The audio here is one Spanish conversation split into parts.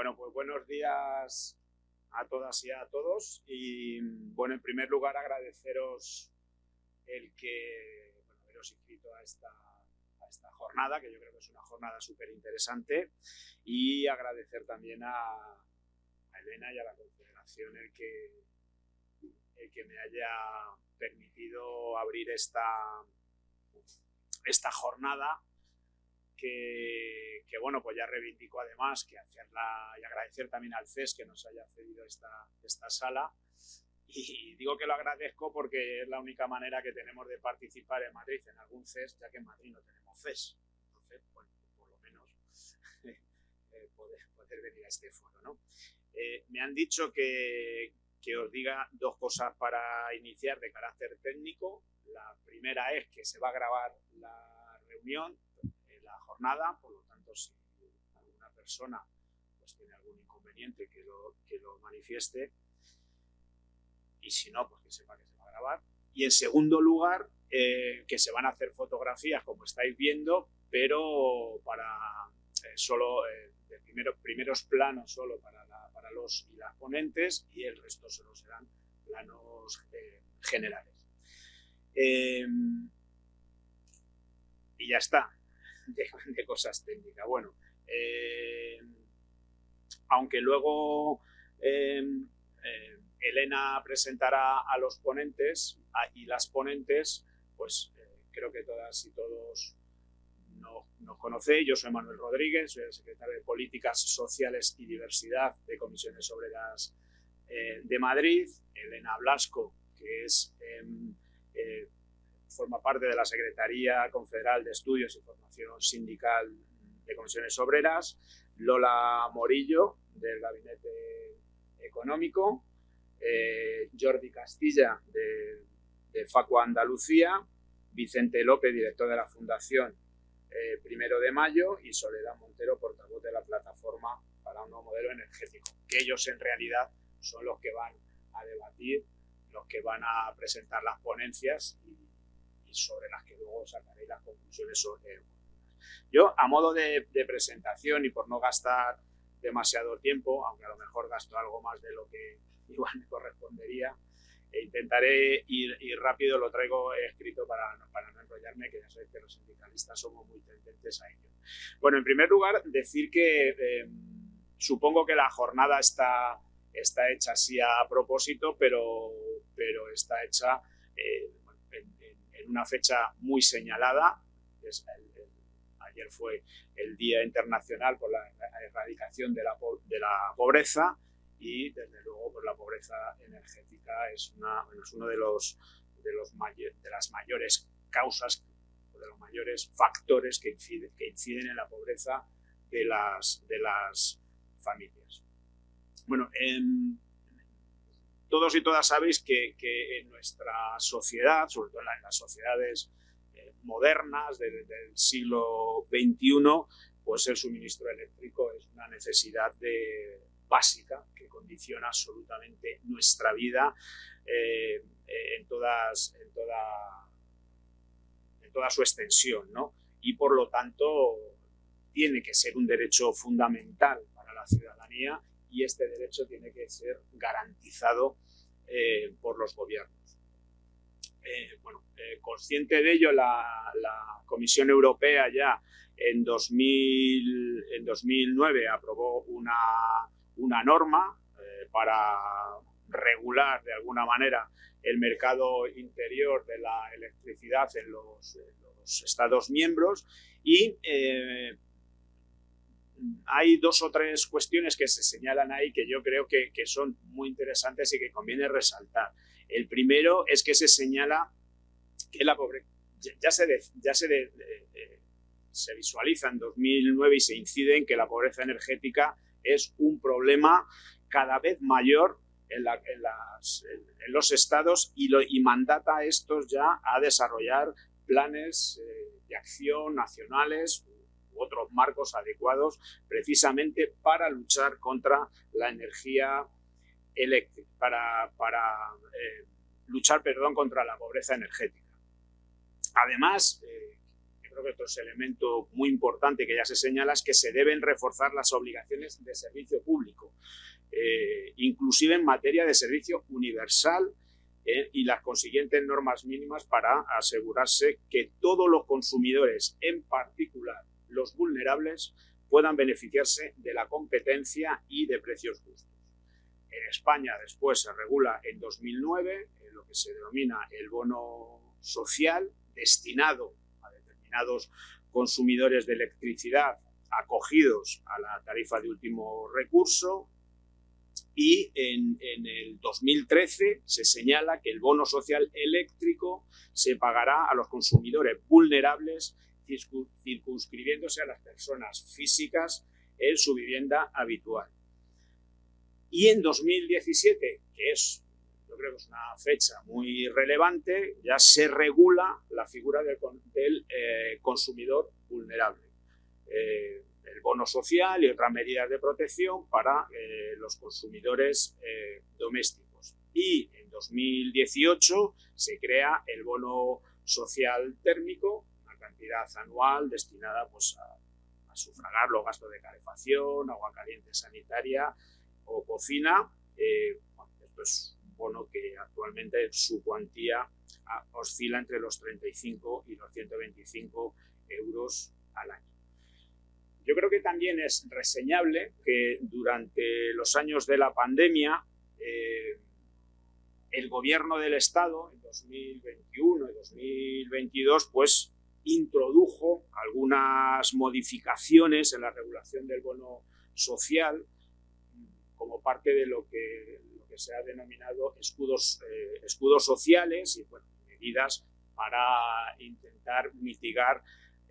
Bueno, pues buenos días a todas y a todos. Y bueno, en primer lugar agradeceros el que haberos inscrito a esta jornada, que yo creo que es una jornada súper interesante, y agradecer también a Elena y a la Confederación el que me haya permitido abrir esta jornada. Que bueno, pues ya reivindico además que hacerla y agradecer también al CES que nos haya cedido esta sala. Y digo que lo agradezco porque es la única manera que tenemos de participar en Madrid en algún CES, ya que en Madrid no tenemos CES. Entonces, bueno, por lo menos poder venir a este foro, ¿no? Me han dicho que os diga dos cosas para iniciar de carácter técnico. La primera es que se va a grabar la reunión, jornada, por lo tanto, si alguna persona pues tiene algún inconveniente que lo manifieste, y si no, pues que sepa que se va a grabar. Y en segundo lugar, que se van a hacer fotografías, como estáis viendo, pero para solo de primeros planos solo para los y las ponentes, y el resto solo serán planos generales. Y ya está. De cosas técnicas. Bueno, aunque luego Elena presentará a los ponentes y las ponentes, pues creo que todas y todos nos conocéis. Yo soy Manuel Rodríguez, soy el secretario de Políticas Sociales y Diversidad de Comisiones Obreras de Madrid. Elena Blasco, que es forma parte de la Secretaría Confederal de Estudios y Formación Sindical de Comisiones Obreras, Lola Morillo, del Gabinete Económico, Jordi Castilla, de Facua Andalucía, Vicente López, director de la Fundación 1 de Mayo, y Soledad Montero, portavoz de la Plataforma para un Nuevo Modelo Energético, que ellos en realidad son los que van a debatir, los que van a presentar las ponencias y sobre las que luego sacaré las conclusiones sobre. Yo, a modo de presentación y por no gastar demasiado tiempo, aunque a lo mejor gasto algo más de lo que igual me correspondería, intentaré ir rápido, lo traigo escrito para no enrollarme, que ya sabéis que los sindicalistas somos muy tendentes a ello. Bueno, en primer lugar, decir que supongo que la jornada está hecha así a propósito, pero está hecha en una fecha muy señalada. Ayer fue el Día Internacional por la Erradicación de la Pobreza, y desde luego pues la pobreza energética es uno de las mayores causas, de los mayores factores que inciden en la pobreza de las familias. Bueno, todos y todas sabéis que en nuestra sociedad, sobre todo en las sociedades modernas del siglo XXI, pues el suministro eléctrico es una necesidad básica que condiciona absolutamente nuestra vida en toda su extensión, ¿no? Y por lo tanto tiene que ser un derecho fundamental para la ciudadanía, y este derecho tiene que ser garantizado por los gobiernos. Consciente de ello, la Comisión Europea ya en 2009 aprobó una norma para regular de alguna manera el mercado interior de la electricidad en los Estados miembros, y hay dos o tres cuestiones que se señalan ahí que yo creo que son muy interesantes y que conviene resaltar. El primero es que se señala que la pobreza se visualiza en 2009 y se incide en que la pobreza energética es un problema cada vez mayor en los estados, y mandata a estos ya a desarrollar planes de acción nacionales u otros marcos adecuados precisamente para luchar contra la energía eléctrica, para luchar contra la pobreza energética. Además, yo creo que otro elemento muy importante que ya se señala es que se deben reforzar las obligaciones de servicio público, inclusive en materia de servicio universal, y las consiguientes normas mínimas para asegurarse que todos los consumidores, en particular los vulnerables, puedan beneficiarse de la competencia y de precios justos. En España después se regula en 2009 lo que se denomina el bono social, destinado a determinados consumidores de electricidad acogidos a la tarifa de último recurso, y en el 2013 se señala que el bono social eléctrico se pagará a los consumidores vulnerables, circunscribiéndose a las personas físicas en su vivienda habitual. Y en 2017, que es, yo creo que es una fecha muy relevante, ya se regula la figura del consumidor vulnerable. El bono social y otras medidas de protección para los consumidores domésticos. Y en 2018 se crea el bono social térmico, una cantidad anual destinada pues, a sufragar los gastos de calefacción, agua caliente sanitaria o cocina. Esto es un bono que actualmente su cuantía oscila entre los 35 y los 125 euros al año. Yo creo que también es reseñable que durante los años de la pandemia el gobierno del Estado en 2021 y 2022 pues introdujo algunas modificaciones en la regulación del bono social como parte de lo que se ha denominado escudos sociales y bueno, medidas para intentar mitigar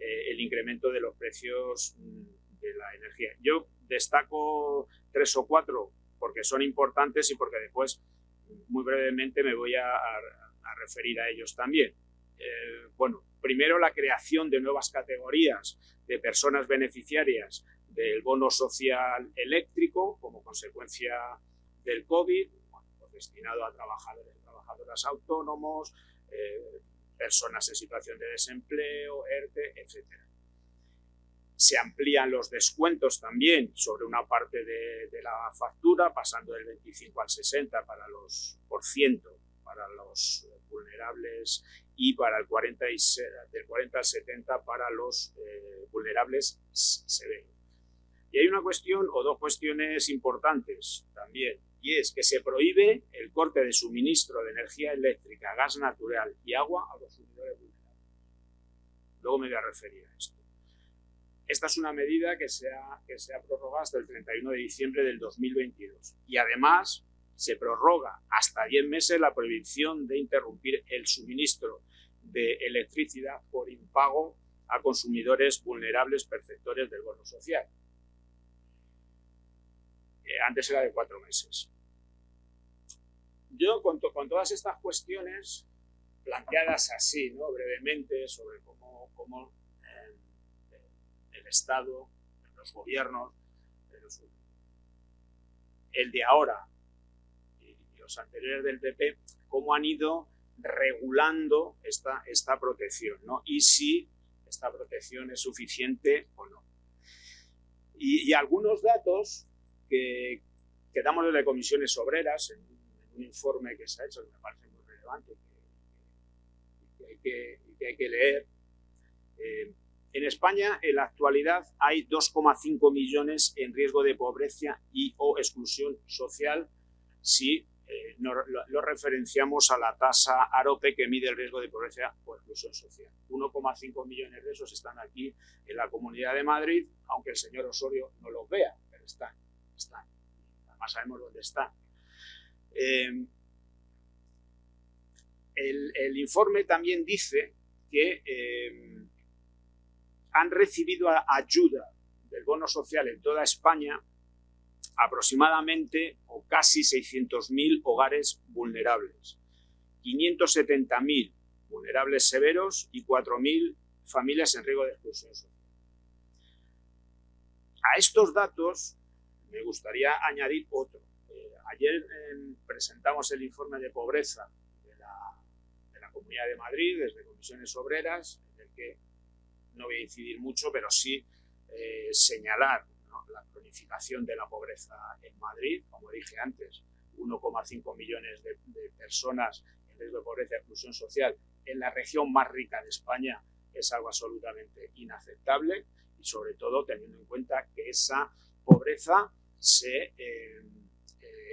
el incremento de los precios de la energía. Yo destaco 3 o 4 porque son importantes y porque después, muy brevemente, me voy a referir a ellos también. Bueno, primero la creación de nuevas categorías de personas beneficiarias del bono social eléctrico como consecuencia del COVID, pues destinado a trabajadores y trabajadoras autónomos, personas en situación de desempleo, ERTE, etc. Se amplían los descuentos también sobre una parte de la factura, pasando del 25 al 60% para los vulnerables y para el 40 al 70% para los vulnerables severos. Y hay una cuestión o dos cuestiones importantes también, y es que se prohíbe el corte de suministro de energía eléctrica, gas natural y agua a los consumidores vulnerables. Luego me voy a referir a esto. Esta es una medida que se ha prorrogado hasta el 31 de diciembre del 2022 y además se prorroga hasta 10 meses la prohibición de interrumpir el suministro de electricidad por impago a consumidores vulnerables perceptores del bono social. Antes era de 4 meses. Yo, con todas estas cuestiones planteadas así, ¿no? Brevemente, sobre cómo el Estado, los gobiernos, el de ahora y los anteriores del PP, cómo han ido regulando esta protección, ¿no? Y si esta protección es suficiente o no. Y algunos datos que damos desde Comisiones Obreras en un informe que se ha hecho que me parece muy relevante y que hay que leer. En España, en la actualidad, hay 2,5 millones en riesgo de pobreza y o exclusión social si lo referenciamos a la tasa AROPE que mide el riesgo de pobreza o exclusión social. 1,5 millones de esos están aquí en la Comunidad de Madrid, aunque el señor Osorio no los vea, pero están. Además sabemos dónde están. El informe también dice que han recibido ayuda del bono social en toda España aproximadamente o casi 600.000 hogares vulnerables, 570.000 vulnerables severos y 4.000 familias en riesgo de exclusión social. A estos datos me gustaría añadir otro. Ayer presentamos el informe de pobreza de la Comunidad de Madrid desde Comisiones Obreras, en el que no voy a incidir mucho, pero sí señalar, ¿no?, la cronificación de la pobreza en Madrid. Como dije antes, 1,5 millones de personas en riesgo de pobreza y exclusión social en la región más rica de España es algo absolutamente inaceptable, y sobre todo teniendo en cuenta que esa pobreza se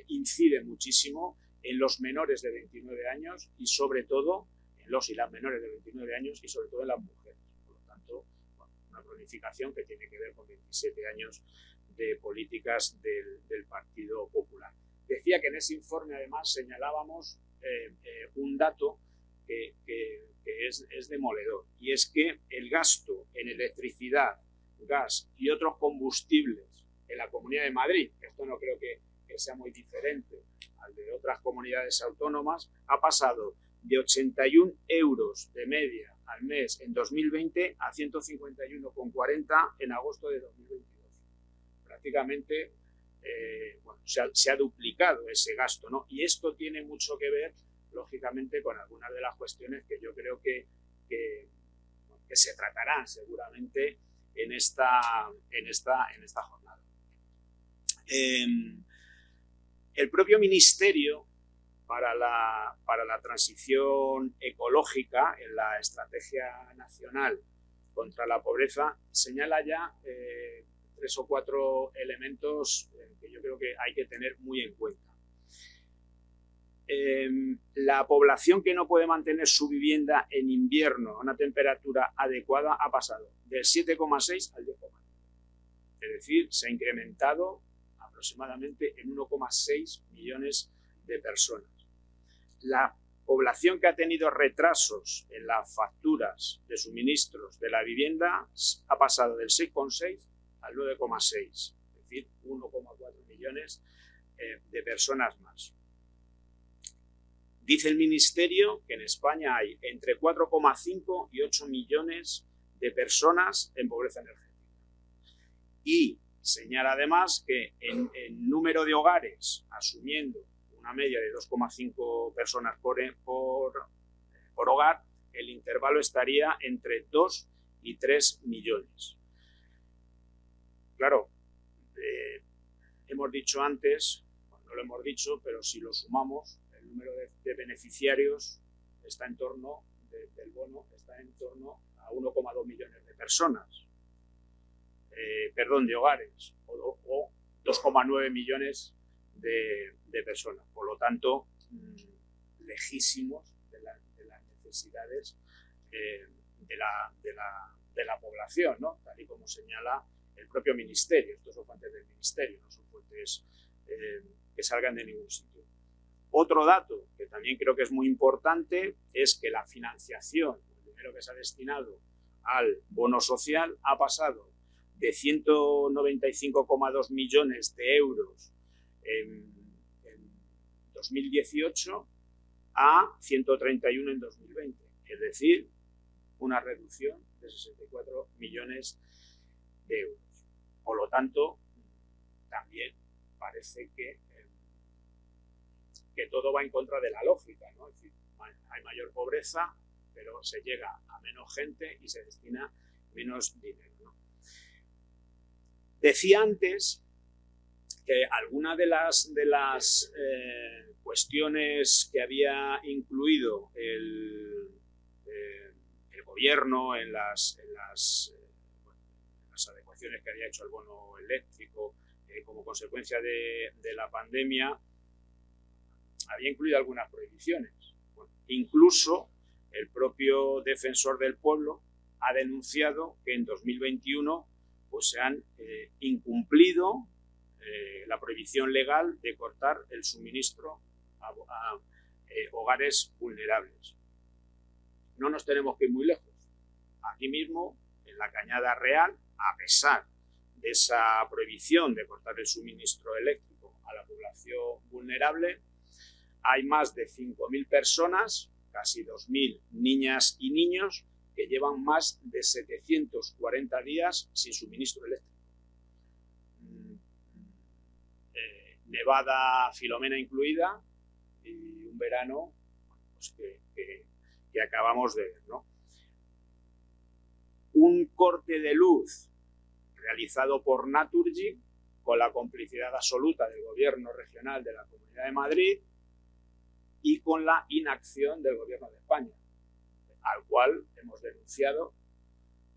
incide muchísimo en los menores de 29 años y sobre todo en los y las menores de 29 años y sobre todo en las mujeres. Por lo tanto, bueno, una cronificación que tiene que ver con 27 años de políticas del Partido Popular. Decía que en ese informe además señalábamos un dato que es demoledor, y es que el gasto en electricidad, gas y otros combustibles en la Comunidad de Madrid, esto no creo que sea muy diferente al de otras comunidades autónomas, ha pasado de 81 euros de media al mes en 2020 a 151,40 en agosto de 2022. Prácticamente bueno, se ha duplicado ese gasto, ¿no? Y esto tiene mucho que ver, lógicamente, con algunas de las cuestiones que yo creo que se tratarán seguramente en esta jornada. El propio Ministerio para la Transición Ecológica, en la Estrategia Nacional contra la Pobreza, señala ya 3 o 4 elementos que yo creo que hay que tener muy en cuenta. La población que no puede mantener su vivienda en invierno a una temperatura adecuada ha pasado del 7,6 al 10,9. Es decir, se ha incrementado aproximadamente en 1,6 millones de personas. La población que ha tenido retrasos en las facturas de suministros de la vivienda ha pasado del 6,6 al 9,6, es decir, 1,4 millones de personas más. Dice el Ministerio que en España hay entre 4,5 y 8 millones de personas en pobreza energética. Y señala además que en número de hogares, asumiendo una media de 2,5 personas por hogar, el intervalo estaría entre 2 y 3 millones. Claro, hemos dicho antes, no lo hemos dicho, pero si lo sumamos, el número de beneficiarios está en torno, del bono, está en torno a 1,2 millones de personas. De hogares, o 2,9 millones de personas. Por lo tanto, lejísimos de las necesidades de la población, ¿no? Tal y como señala el propio Ministerio. Estos son fuentes del Ministerio, no son fuentes que salgan de ningún sitio. Otro dato que también creo que es muy importante es que la financiación, el dinero que se ha destinado al bono social, ha pasado de 195,2 millones de euros en 2018 a 131 en 2020. Es decir, una reducción de 64 millones de euros. Por lo tanto, también parece que todo va en contra de la lógica, ¿no? Es decir, hay mayor pobreza, pero se llega a menos gente y se destina menos dinero, ¿no? Decía antes que algunas de las cuestiones que había incluido el gobierno en las adecuaciones que había hecho al bono eléctrico como consecuencia de la pandemia, había incluido algunas prohibiciones. Bueno, incluso el propio defensor del pueblo ha denunciado que en 2021 pues, se han incumplido la prohibición legal de cortar el suministro a hogares vulnerables. No nos tenemos que ir muy lejos. Aquí mismo, en la Cañada Real, a pesar de esa prohibición de cortar el suministro eléctrico a la población vulnerable, hay más de 5.000 personas, casi 2.000 niñas y niños, que llevan más de 740 días sin suministro eléctrico. Nevada Filomena incluida, y un verano pues, que acabamos de ver, ¿no? un corte de luz realizado por Naturgy con la complicidad absoluta del gobierno regional de la Comunidad de Madrid y con la inacción del gobierno de España, al cual hemos denunciado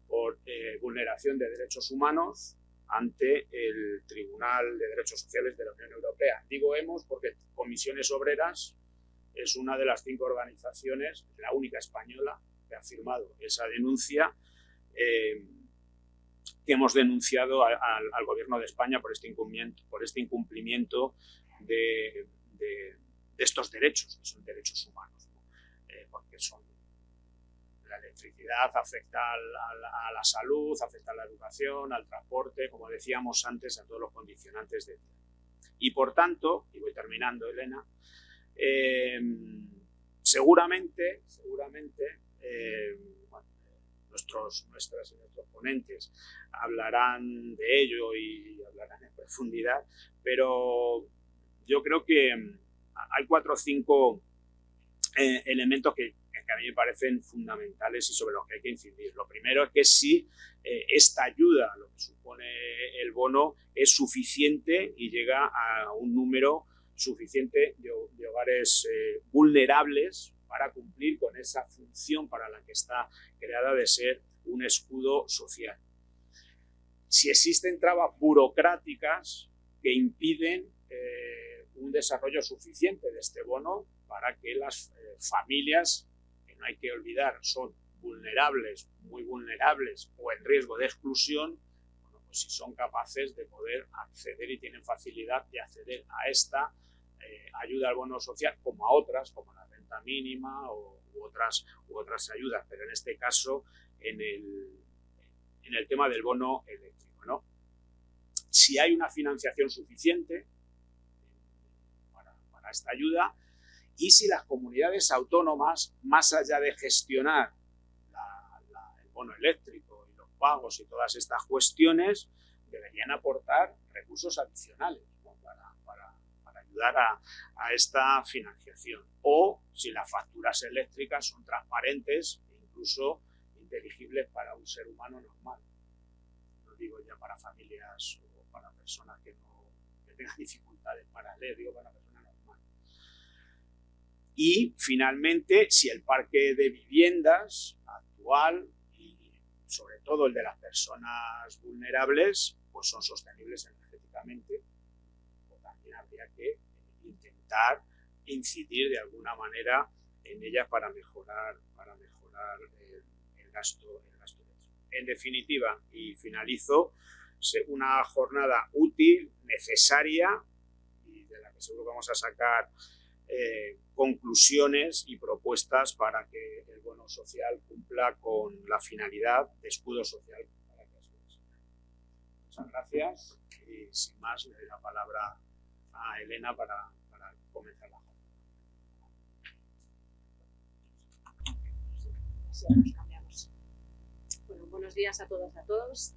por vulneración de derechos humanos ante el Tribunal de Derechos Sociales de la Unión Europea. Digo hemos porque Comisiones Obreras es una de las 5 organizaciones, la única española, que ha firmado esa denuncia, que hemos denunciado al Gobierno de España por este incumplimiento de estos derechos, que son derechos humanos, ¿no? Porque la electricidad afecta a la salud, afecta a la educación, al transporte, como decíamos antes, a todos los condicionantes de vida. Y por tanto, y voy terminando, Elena, seguramente nuestros ponentes hablarán de ello y hablarán en profundidad, pero yo creo que hay 4 o 5 elementos que a mí me parecen fundamentales y sobre los que hay que incidir. Lo primero es que si esta ayuda, lo que supone el bono, es suficiente y llega a un número suficiente de hogares vulnerables para cumplir con esa función para la que está creada de ser un escudo social. Si existen trabas burocráticas que impiden un desarrollo suficiente de este bono para que las familias, que no hay que olvidar, son vulnerables, muy vulnerables o en riesgo de exclusión, bueno, pues si son capaces de poder acceder y tienen facilidad de acceder a esta ayuda al bono social, como a otras, como la renta mínima u otras ayudas, pero en este caso en el tema del bono eléctrico, ¿no? Si hay una financiación suficiente para esta ayuda y si las comunidades autónomas, más allá de gestionar el bono eléctrico y los pagos y todas estas cuestiones, deberían aportar recursos adicionales, ¿no? para ayudar a esta financiación. O si las facturas eléctricas son transparentes e incluso inteligibles para un ser humano normal. No digo ya para familias o para personas que tengan dificultades para leer, digo para personas normales. Y finalmente, si el parque de viviendas actual y sobre todo el de las personas vulnerables, pues son sostenibles energéticamente, pues también habría que intentar incidir de alguna manera en ellas para mejorar el gasto. En definitiva, y finalizo, una jornada útil, necesaria y de la que seguro vamos a sacar conclusiones y propuestas para que el bono social cumpla con la finalidad de escudo social para que así sea. Muchas gracias y sin más le doy la palabra a Elena para comenzar la jornada. Nos cambiamos. Bueno, buenos días a todas y a todos.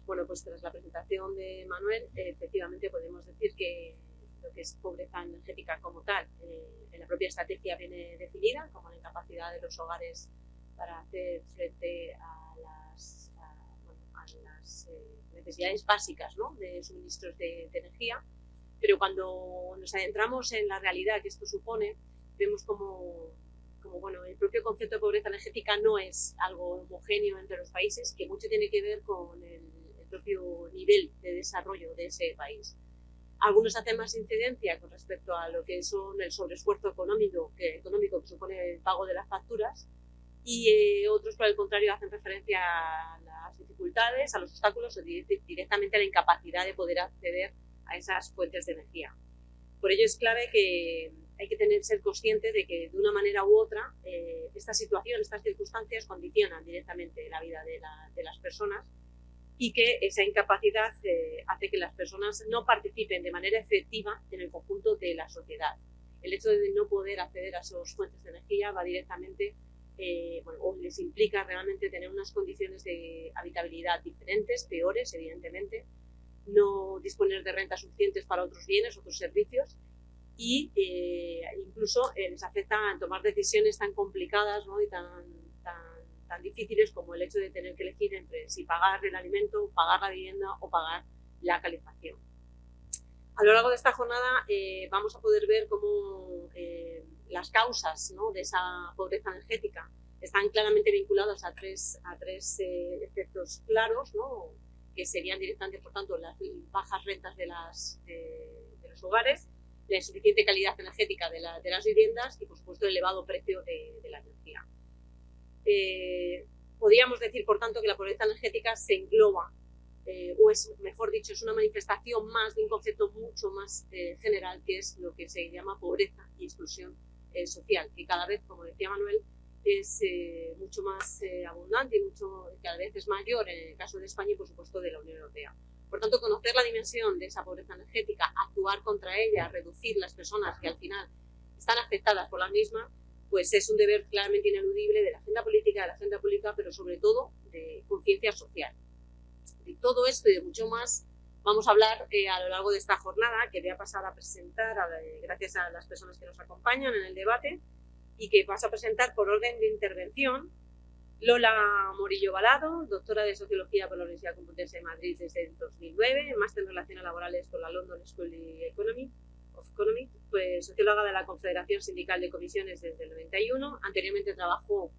Bueno, pues tras la presentación de Manuel, efectivamente podemos decir que lo que es pobreza energética como tal, en la propia estrategia viene definida como la incapacidad de los hogares para hacer frente a las necesidades básicas, ¿no?, de suministros de energía. Pero cuando nos adentramos en la realidad que esto supone, vemos como bueno, el propio concepto de pobreza energética no es algo homogéneo entre los países, que mucho tiene que ver con el propio nivel de desarrollo de ese país. Algunos hacen más incidencia con respecto a lo que son el sobreesfuerzo económico que supone el pago de las facturas, y otros, por el contrario, hacen referencia a las dificultades, a los obstáculos o directamente a la incapacidad de poder acceder a esas fuentes de energía. Por ello es clave que hay que ser consciente de que de una manera u otra esta situación, estas circunstancias condicionan directamente la vida de las personas, y que esa incapacidad hace que las personas no participen de manera efectiva en el conjunto de la sociedad. El hecho de no poder acceder a esas fuentes de energía va directamente, o les implica realmente tener unas condiciones de habitabilidad diferentes, peores, evidentemente, no disponer de rentas suficientes para otros bienes, otros servicios, y incluso les afecta a tomar decisiones tan complicadas, ¿no?, y tan tan difíciles como el hecho de tener que elegir entre si pagar el alimento, pagar la vivienda o pagar la calefacción. A lo largo de esta jornada vamos a poder ver cómo las causas, ¿no?, de esa pobreza energética están claramente vinculadas a tres efectos claros, ¿no?, que serían directamente, por tanto, las bajas rentas de los hogares, la insuficiente calidad energética de las viviendas y, por supuesto, el elevado precio de la energía. Podríamos decir, por tanto, que la pobreza energética se engloba, o es, mejor dicho, es una manifestación más de un concepto mucho más general, que es lo que se llama pobreza y exclusión social, que cada vez, como decía Manuel, es mucho más abundante y cada vez es mayor en el caso de España y, por supuesto, de la Unión Europea. Por tanto, conocer la dimensión de esa pobreza energética, actuar contra ella, reducir las personas que al final están afectadas por la misma, pues es un deber claramente ineludible de la agenda pública, pero sobre todo de conciencia social. De todo esto y de mucho más vamos a hablar a lo largo de esta jornada, que voy a pasar a presentar gracias a las personas que nos acompañan en el debate, y que paso a presentar por orden de intervención. Lola Morillo Balado, doctora de Sociología por la Universidad Complutense de Madrid desde el 2009, máster en Relaciones Laborales por la London School of Economics, pues socióloga de la Confederación Sindical de Comisiones desde el 91. Anteriormente trabajó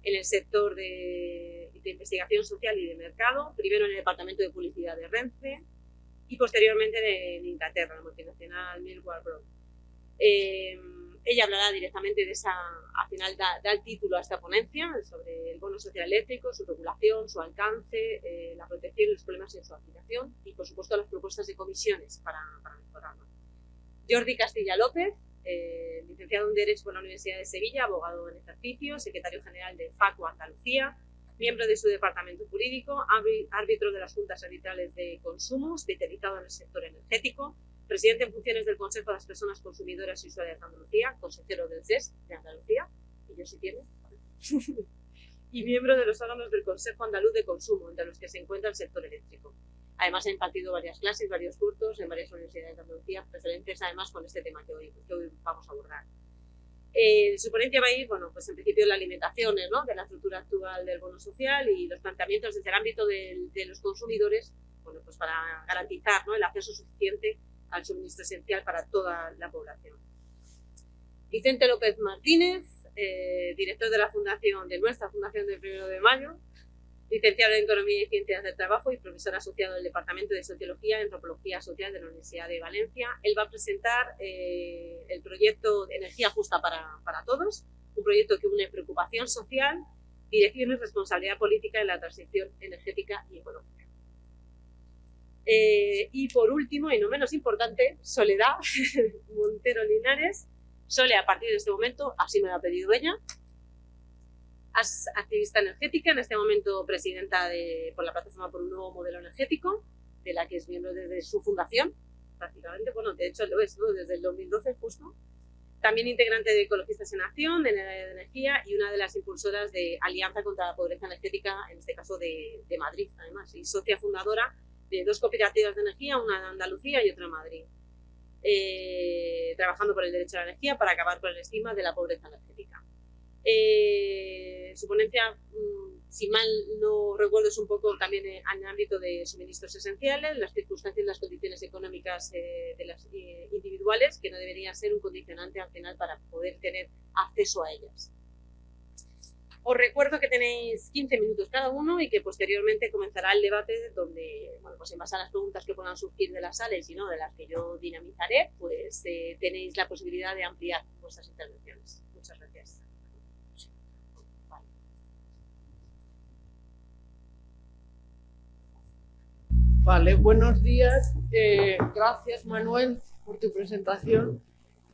en el sector de investigación social y de mercado, primero en el Departamento de Publicidad de Renfe y posteriormente en Inglaterra, la multinacional Millwall Brown. Ella hablará directamente de al final da el título a esta ponencia sobre el bono social eléctrico, su regulación, su alcance, la protección y los problemas en su aplicación y, por supuesto, las propuestas de comisiones para mejorarlo. Jordi Castilla López, licenciado en Derecho por la Universidad de Sevilla, abogado en ejercicio, secretario general de FACO Andalucía, miembro de su departamento jurídico, árbitro de las juntas arbitrales de consumo, especializado en el sector energético, presidente en funciones del Consejo de las Personas Consumidoras y Usuarias de Andalucía, consejero del CES de Andalucía, y yo sí tiene, y miembro de los órganos del Consejo Andaluz de Consumo, entre los que se encuentra el sector eléctrico. Además, ha impartido varias clases, varios cursos en varias universidades de Andalucía, referentes además con este tema que hoy vamos a abordar. Su ponencia va a ir, bueno, pues en principio las limitaciones, ¿no?, de la estructura actual del bono social y los planteamientos desde el ámbito de los consumidores, bueno, pues para garantizar, ¿no?, el acceso suficiente al suministro esencial para toda la población. Vicente López Martínez, director de nuestra Fundación del 1 de Mayo, licenciado en Economía y Ciencias del Trabajo y profesor asociado del Departamento de Sociología y Antropología Social de la Universidad de Valencia. Él va a presentar el proyecto de Energía Justa para Todos, un proyecto que une preocupación social, dirección y responsabilidad política en la transición energética y ecológica. Y por último, y no menos importante, Soledad Montero Linares. Sole, a partir de este momento, así me lo ha pedido ella, es activista energética, en este momento presidenta por la Plataforma por un Nuevo Modelo Energético, de la que es miembro desde su fundación, prácticamente, bueno, de hecho lo es, ¿no?, desde el 2012 justo. También integrante de Ecologistas en Acción, en el área de energía, y una de las impulsoras de Alianza contra la Pobreza Energética, en este caso de Madrid, además, y socia fundadora de 2 cooperativas de energía, una en Andalucía y otra en Madrid, trabajando por el derecho a la energía para acabar con el estigma de la pobreza energética. Su ponencia, si mal no recuerdo, es un poco también en el ámbito de suministros esenciales, las circunstancias y las condiciones económicas de las individuales, que no debería ser un condicionante al final para poder tener acceso a ellas. Os recuerdo que tenéis 15 minutos cada uno y que posteriormente comenzará el debate donde, bueno, pues en base a las preguntas que puedan surgir de la sala y si no, de las que yo dinamizaré, pues tenéis la posibilidad de ampliar vuestras intervenciones. Muchas gracias. Vale, buenos días. Gracias, Manuel, por tu presentación.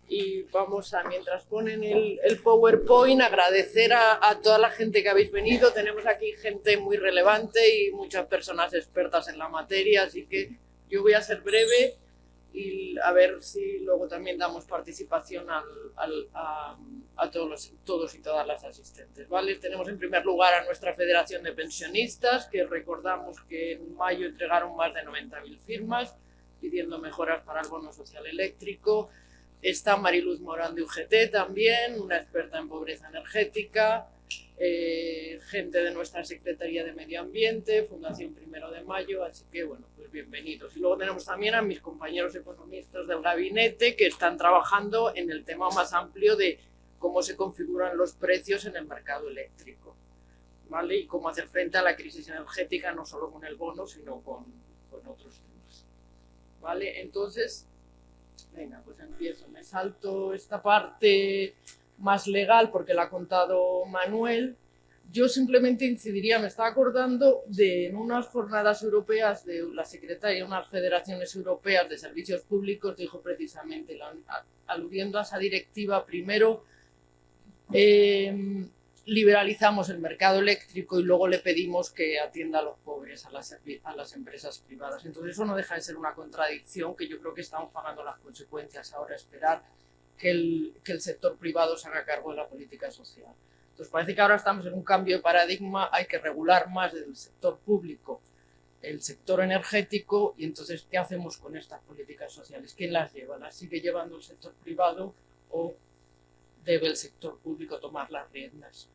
Y vamos a, mientras ponen el PowerPoint, agradecer a toda la gente que habéis venido. Tenemos aquí gente muy relevante y muchas personas expertas en la materia, así que yo voy a ser breve y a ver si luego también damos participación a todos y todas las asistentes, ¿vale? Tenemos en primer lugar a nuestra Federación de Pensionistas, que recordamos que en mayo entregaron más de 90.000 firmas pidiendo mejoras para el bono social eléctrico. Está Mariluz Morán de UGT también, una experta en pobreza energética. gente de nuestra Secretaría de Medio Ambiente, Fundación 1 de Mayo, así que bueno, pues bienvenidos. Y luego tenemos también a mis compañeros economistas del gabinete que están trabajando en el tema más amplio de cómo se configuran los precios en el mercado eléctrico, ¿vale? Y cómo hacer frente a la crisis energética, no solo con el bono, sino con otros temas, ¿vale? Entonces, venga, pues empiezo. Me salto esta parte más legal porque la ha contado Manuel. Yo simplemente incidiría, me estaba acordando de en unas jornadas europeas de la secretaria de unas federaciones europeas de servicios públicos, dijo precisamente, aludiendo a esa directiva, primero liberalizamos el mercado eléctrico y luego le pedimos que atienda a los pobres, a las empresas privadas. Entonces eso no deja de ser una contradicción que yo creo que estamos pagando las consecuencias ahora, esperar que el sector privado se haga cargo de la política social. Entonces parece que ahora estamos en un cambio de paradigma, hay que regular más del sector público el sector energético y entonces ¿qué hacemos con estas políticas sociales? ¿Quién las lleva? ¿Las sigue llevando el sector privado o debe el sector público tomar las riendas?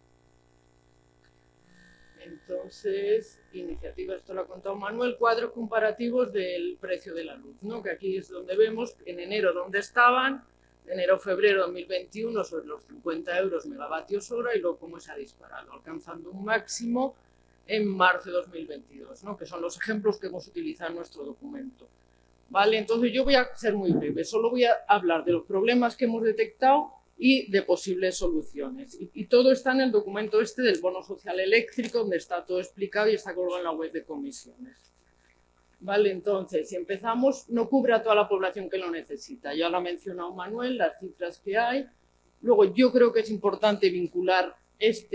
Entonces, iniciativa, esto lo ha contado Manuel, cuadros comparativos del precio de la luz, ¿no? Que aquí es donde vemos en enero dónde estaban, enero-febrero 2021 sobre los 50 euros megavatios hora y luego cómo se ha disparado, alcanzando un máximo en marzo de 2022, ¿no? Que son los ejemplos que hemos utilizado en nuestro documento. Vale, entonces yo voy a ser muy breve, solo voy a hablar de los problemas que hemos detectado y de posibles soluciones. Y todo está en el documento este del bono social eléctrico, donde está todo explicado y está colgado en la web de comisiones. Vale, entonces, si empezamos, no cubre a toda la población que lo necesita. Ya lo ha mencionado Manuel, las cifras que hay. Luego, yo creo que es importante vincular es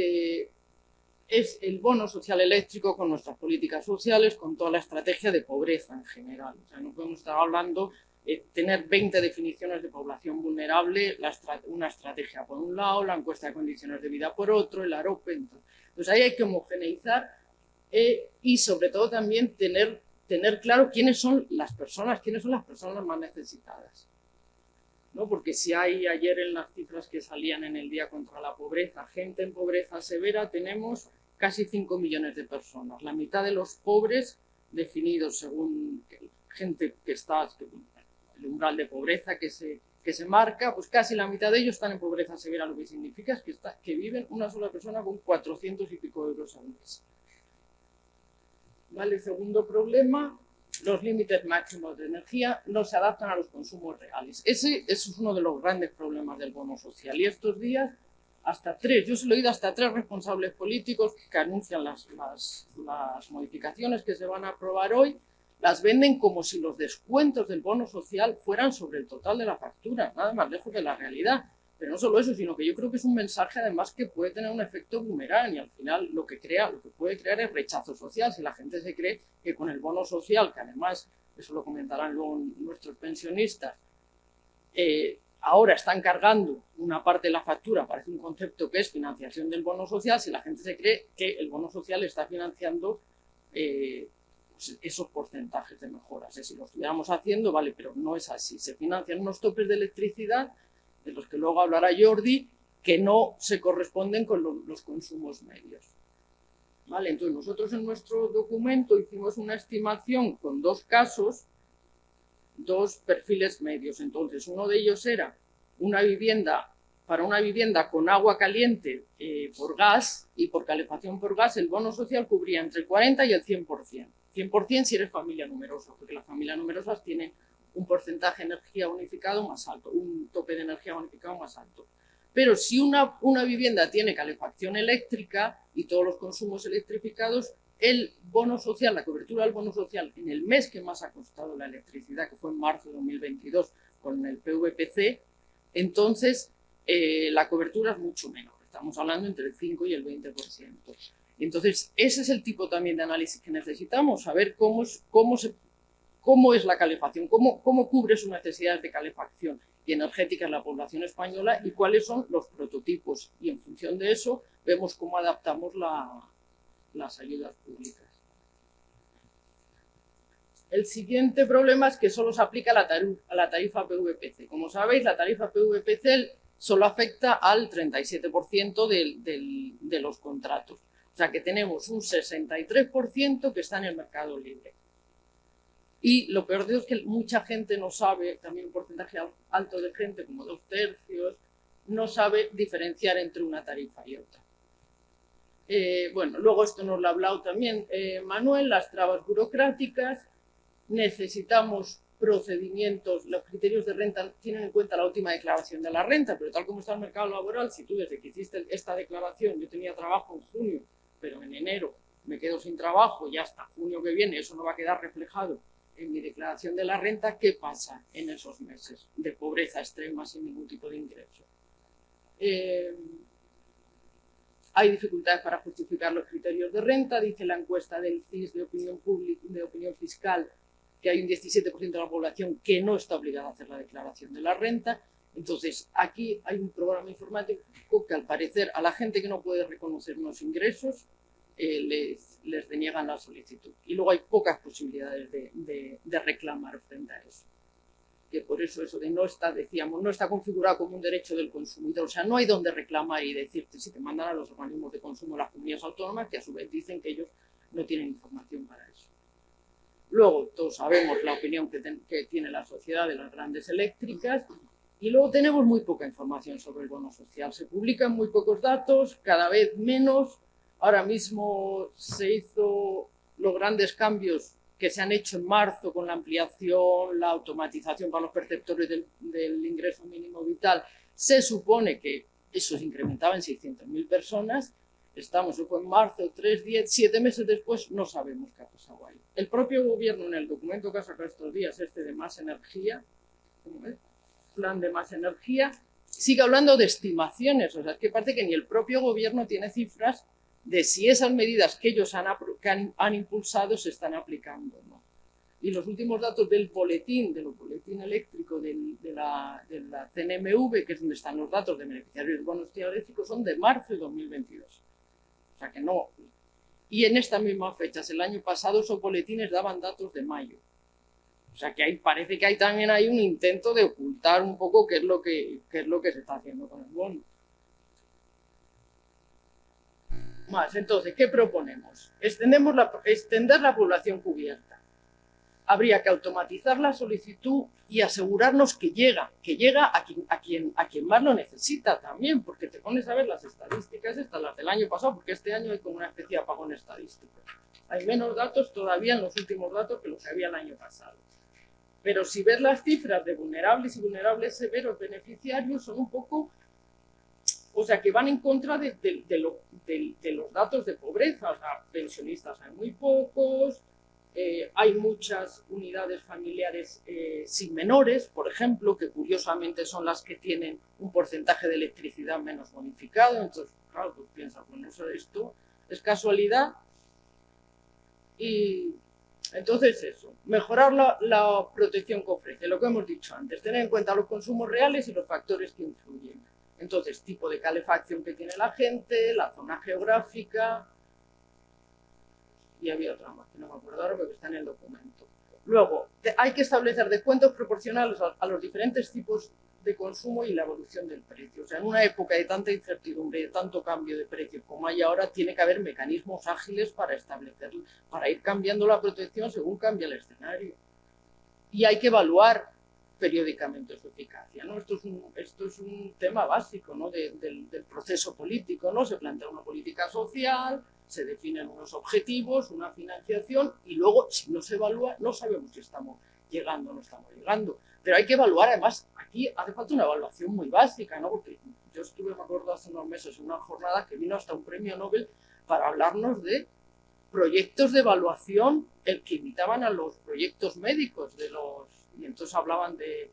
el bono social eléctrico con nuestras políticas sociales, con toda la estrategia de pobreza en general. O sea, no podemos estar hablando tener 20 definiciones de población vulnerable, una estrategia por un lado, la encuesta de condiciones de vida por otro, el AROPE. Entonces ahí hay que homogeneizar y sobre todo también tener claro quiénes son las personas más necesitadas, ¿no? Porque si hay ayer en las cifras que salían en el Día contra la Pobreza, gente en pobreza severa, tenemos casi 5 millones de personas, la mitad de los pobres definidos según gente que está el umbral de pobreza que se marca, pues casi la mitad de ellos están en pobreza severa, lo que significa es que viven una sola persona con 400 y pico euros al mes. Vale, segundo problema, los límites máximos de energía no se adaptan a los consumos reales. Ese es uno de los grandes problemas del bono social. Y estos días, yo se lo he oído hasta 3 responsables políticos que anuncian las modificaciones que se van a aprobar hoy, las venden como si los descuentos del bono social fueran sobre el total de la factura, nada más lejos de la realidad. Pero no solo eso, sino que yo creo que es un mensaje además que puede tener un efecto boomerang y al final lo que puede crear es rechazo social. Si la gente se cree que con el bono social, que además, eso lo comentarán luego nuestros pensionistas, ahora están cargando una parte de la factura, parece un concepto que es financiación del bono social, si la gente se cree que el bono social está financiando esos porcentajes de mejoras. Si lo estuviéramos haciendo, vale, pero no es así. Se financian unos topes de electricidad, de los que luego hablará Jordi, que no se corresponden con los consumos medios. Vale, entonces nosotros en nuestro documento hicimos una estimación con 2 casos, 2 perfiles medios. Entonces uno de ellos era para una vivienda con agua caliente por gas y por calefacción por gas, el bono social cubría entre el 40 y el 100%. 100% si eres familia numerosa, porque las familias numerosas tienen un porcentaje de energía unificado más alto, un tope de energía unificado más alto. Pero si una vivienda tiene calefacción eléctrica y todos los consumos electrificados, el bono social, la cobertura del bono social en el mes que más ha costado la electricidad, que fue en marzo de 2022 con el PVPC, entonces la cobertura es mucho menor. Estamos hablando entre el 5 y el 20%. Entonces, ese es el tipo también de análisis que necesitamos, saber cómo es la calefacción, cómo cubre sus necesidades de calefacción y energética en la población española y cuáles son los prototipos. Y en función de eso, vemos cómo adaptamos las ayudas públicas. El siguiente problema es que solo se aplica a la tarifa PVPC. Como sabéis, la tarifa PVPC solo afecta al 37% de los contratos. O sea que tenemos un 63% que está en el mercado libre. Y lo peor de todo es que mucha gente no sabe, también un porcentaje alto de gente, como 2/3, no sabe diferenciar entre una tarifa y otra. Bueno, luego esto nos lo ha hablado también Manuel, las trabas burocráticas. Necesitamos procedimientos, los criterios de renta tienen en cuenta la última declaración de la renta, pero tal como está el mercado laboral, si tú desde que hiciste esta declaración, yo tenía trabajo en junio, pero en enero me quedo sin trabajo y hasta junio que viene eso no va a quedar reflejado en mi declaración de la renta, ¿qué pasa en esos meses de pobreza extrema sin ningún tipo de ingreso? Hay dificultades para justificar los criterios de renta, dice la encuesta del CIS de opinión pública, de opinión fiscal, que hay un 17% de la población que no está obligada a hacer la declaración de la renta. Entonces, aquí hay un programa informático que al parecer a la gente que no puede reconocer unos ingresos les deniegan la solicitud. Y luego hay pocas posibilidades de reclamar frente a eso. Que por eso de no está, decíamos, no está configurado como un derecho del consumidor. O sea, no hay donde reclamar y decirte si te mandan a los organismos de consumo las comunidades autónomas, que a su vez dicen que ellos no tienen información para eso. Luego, todos sabemos la opinión que tiene la sociedad de las grandes eléctricas. Y luego tenemos muy poca información sobre el bono social. Se publican muy pocos datos, cada vez menos. Ahora mismo se hizo los grandes cambios que se han hecho en marzo con la ampliación, la automatización para los perceptores del ingreso mínimo vital. Se supone que eso se incrementaba en 600.000 personas. Estamos en marzo, 3, 10, 7 meses después, no sabemos qué ha pasado ahí. El propio gobierno, en el documento que ha sacado estos días, de Más Energía, plan de Más Energía, sigue hablando de estimaciones. O sea, es que parece que ni el propio gobierno tiene cifras de si esas medidas que ellos han impulsado se están aplicando, ¿no? Y los últimos datos del boletín eléctrico de la CNMV, que es donde están los datos de beneficiarios del bono social eléctrico, son de marzo de 2022. O sea que no. Y en estas mismas fechas, el año pasado, esos boletines daban datos de mayo. O sea que parece que también hay un intento de ocultar un poco qué es lo que se está haciendo con el bono. Más, entonces, ¿qué proponemos? Extender la población cubierta. Habría que automatizar la solicitud y asegurarnos que llega a quien más lo necesita también, porque te pones a ver las estadísticas las del año pasado, porque este año hay como una especie de apagón estadístico. Hay menos datos todavía en los últimos datos que los que había el año pasado. Pero si ves las cifras de vulnerables y vulnerables severos beneficiarios, son un poco... O sea, que van en contra de los datos de pobreza. O sea, pensionistas hay muy pocos, hay muchas unidades familiares sin menores, por ejemplo, que curiosamente son las que tienen un porcentaje de electricidad menos bonificado. Entonces, claro, tú piensas, bueno, esto es casualidad. Y entonces eso, mejorar la protección que ofrece, lo que hemos dicho antes, tener en cuenta los consumos reales y los factores que influyen. Entonces, tipo de calefacción que tiene la gente, la zona geográfica, y había otra más que no me acuerdo ahora porque está en el documento. Luego, hay que establecer descuentos proporcionales a los diferentes tipos de consumo y la evolución del precio. O sea, en una época de tanta incertidumbre, de tanto cambio de precios como hay ahora, tiene que haber mecanismos ágiles para establecerlo, para ir cambiando la protección según cambia el escenario. Y hay que evaluar periódicamente su eficacia, ¿no? Esto es un tema básico, ¿no? del proceso político, ¿no? Se plantea una política social, se definen unos objetivos, una financiación, y luego, si no se evalúa, no sabemos si estamos llegando o no estamos llegando. Pero hay que evaluar, además, aquí hace falta una evaluación muy básica, ¿no? Porque yo estuve, me acuerdo, hace unos meses en una jornada que vino hasta un premio Nobel para hablarnos de proyectos de evaluación que imitaban a los proyectos médicos y entonces hablaban de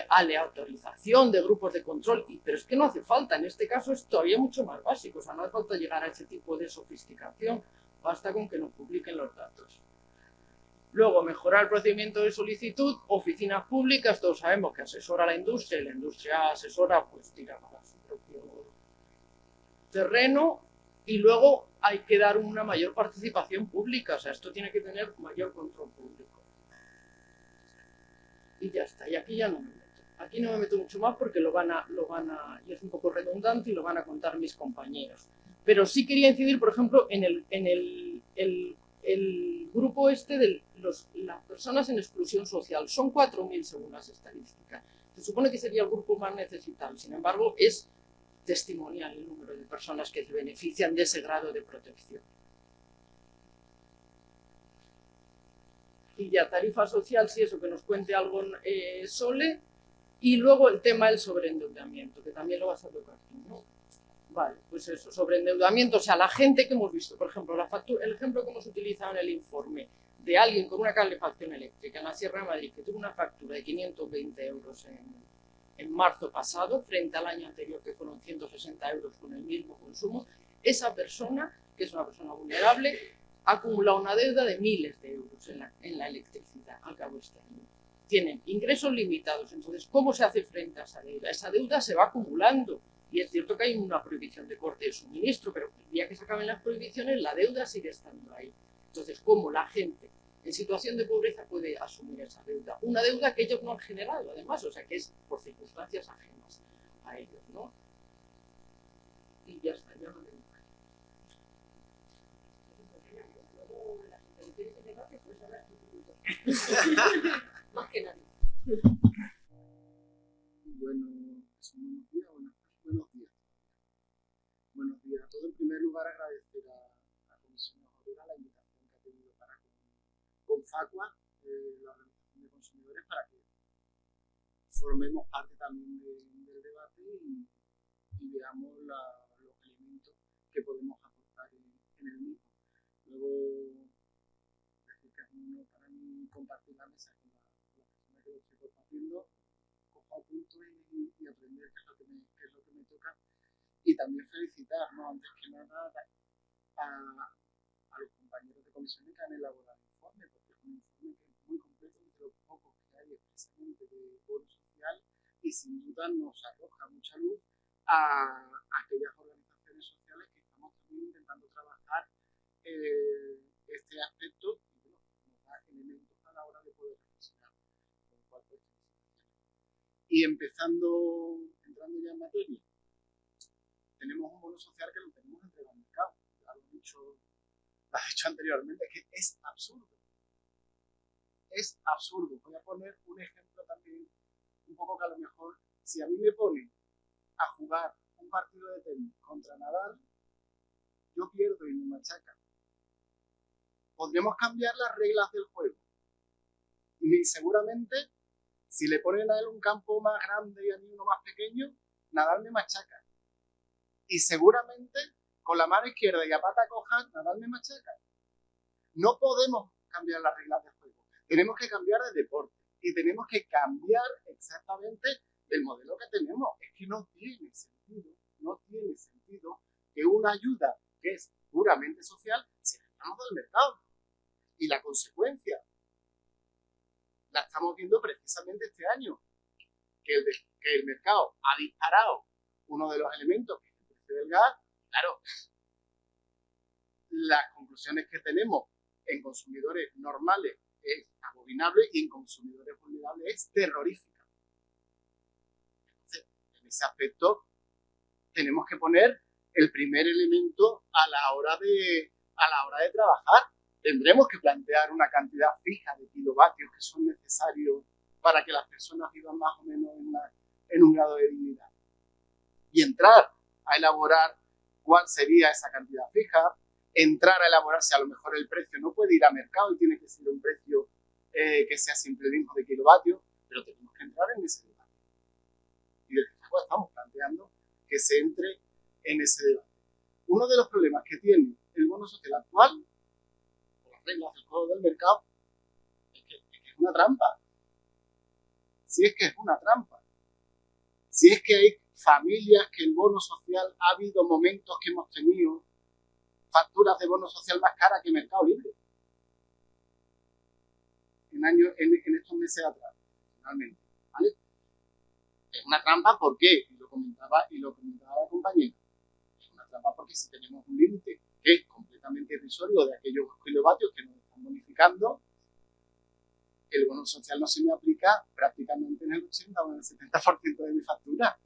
aleatorización, de grupos de control, pero es que no hace falta, en este caso es todavía mucho más básico, o sea, no hace falta llegar a ese tipo de sofisticación, basta con que nos publiquen los datos. Luego, mejorar el procedimiento de solicitud, oficinas públicas, todos sabemos que asesora a la industria, y la industria asesora, pues tira para su propio terreno, y luego hay que dar una mayor participación pública, o sea, esto tiene que tener mayor control público. Y ya está, y aquí ya no me meto. Aquí no me meto mucho más porque y es un poco redundante y lo van a contar mis compañeros. Pero sí quería incidir, por ejemplo, en el grupo este de las personas en exclusión social. Son 4.000 según las estadísticas. Se supone que sería el grupo más necesitado. Sin embargo, es testimonial el número de personas que se benefician de ese grado de protección. Y ya tarifa social, sí, eso que nos cuente algo Sole. Y luego el tema del sobreendeudamiento, que también lo vas a tocar tú, ¿no? Vale, pues eso, sobreendeudamiento, o sea, la gente que hemos visto, por ejemplo, el ejemplo que hemos utilizado en el informe de alguien con una calefacción eléctrica en la Sierra de Madrid que tuvo una factura de 520 euros en marzo pasado, frente al año anterior que fueron 160 euros con el mismo consumo, esa persona, que es una persona vulnerable, ha acumulado una deuda de miles de euros en la electricidad al cabo de este año. Tienen ingresos limitados, entonces, ¿cómo se hace frente a esa deuda? Esa deuda se va acumulando, y es cierto que hay una prohibición de corte de suministro, pero el día que se acaben las prohibiciones, la deuda sigue estando ahí. Entonces, ¿cómo la gente en situación de pobreza puede asumir esa deuda? Una deuda que ellos no han generado, además, o sea, que es por circunstancias ajenas a ellos, ¿no? Y ya está, ya no tengo más. Más que nadie. Bueno, buenos días, buenos días. Buenos días a todos. En primer lugar, agradecer a la Comisión Obreras la invitación que ha tenido para con FACUA, la Organización de Consumidores, para que formemos parte también del debate y veamos los elementos que podemos aportar en el mismo. Luego, decir que es un honor para mí compartir la mesa con la persona que lo estoy compartiendo, cojo puntos y aprender qué es lo que me toca. Y también felicitar, ¿no? Antes que nada, a los compañeros de comisiones que han elaborado el informe, porque es un informe que es muy completo, de los pocos que hay expresamente de bono social, y sin duda nos arroja mucha luz a aquellas organizaciones sociales que estamos también intentando trabajar este aspecto, y bueno, nos da elementos a la hora de poder reflexionar con cuál puede ser la situación. Y entrando ya en materia, tenemos un bono social que lo tenemos entregado al mercado. Ya lo he dicho anteriormente, que es absurdo. Es absurdo. Voy a poner un ejemplo también, un poco que a lo mejor, si a mí me ponen a jugar un partido de tenis contra Nadal, yo pierdo y me machaca. Podríamos cambiar las reglas del juego. Y seguramente, si le ponen a él un campo más grande y a mí uno más pequeño, Nadal me machaca. Y seguramente con la mano izquierda y a pata coja, Nadal me machaca. No podemos cambiar las reglas del juego. Tenemos que cambiar de deporte. Y tenemos que cambiar exactamente del modelo que tenemos. Es que no tiene sentido que una ayuda que es puramente social se la damos del mercado. Y la consecuencia la estamos viendo precisamente este año. Que el mercado ha disparado uno de los elementos, que es el precio del gas. Claro, las conclusiones que tenemos en consumidores normales es abominable y en consumidores vulnerables es terrorífica. Entonces, en ese aspecto tenemos que poner el primer elemento a la hora de trabajar. Tendremos que plantear una cantidad fija de kilovatios que son necesarios para que las personas vivan más o menos en un grado de dignidad. Y entrar a elaborar cuál sería esa cantidad fija, entrar a elaborar si a lo mejor el precio no puede ir a mercado y tiene que ser un precio que sea simple mismo de kilovatios, pero tenemos que entrar en ese debate. Y desde luego estamos planteando que se entre en ese debate. Uno de los problemas que tiene el bono social actual, por las reglas del juego del mercado, es que es una trampa. Si es que es una trampa. Si es que hay familias que el bono social, ha habido momentos que hemos tenido facturas de bono social más caras que Mercado Libre. En estos meses atrás, finalmente. ¿Vale? Es una trampa, ¿por qué? Y lo comentaba la compañera. Es una trampa porque si tenemos un límite que es completamente irrisorio de aquellos kilovatios que nos están bonificando, el bono social no se me aplica prácticamente en el 80 o en el 70% de mi factura.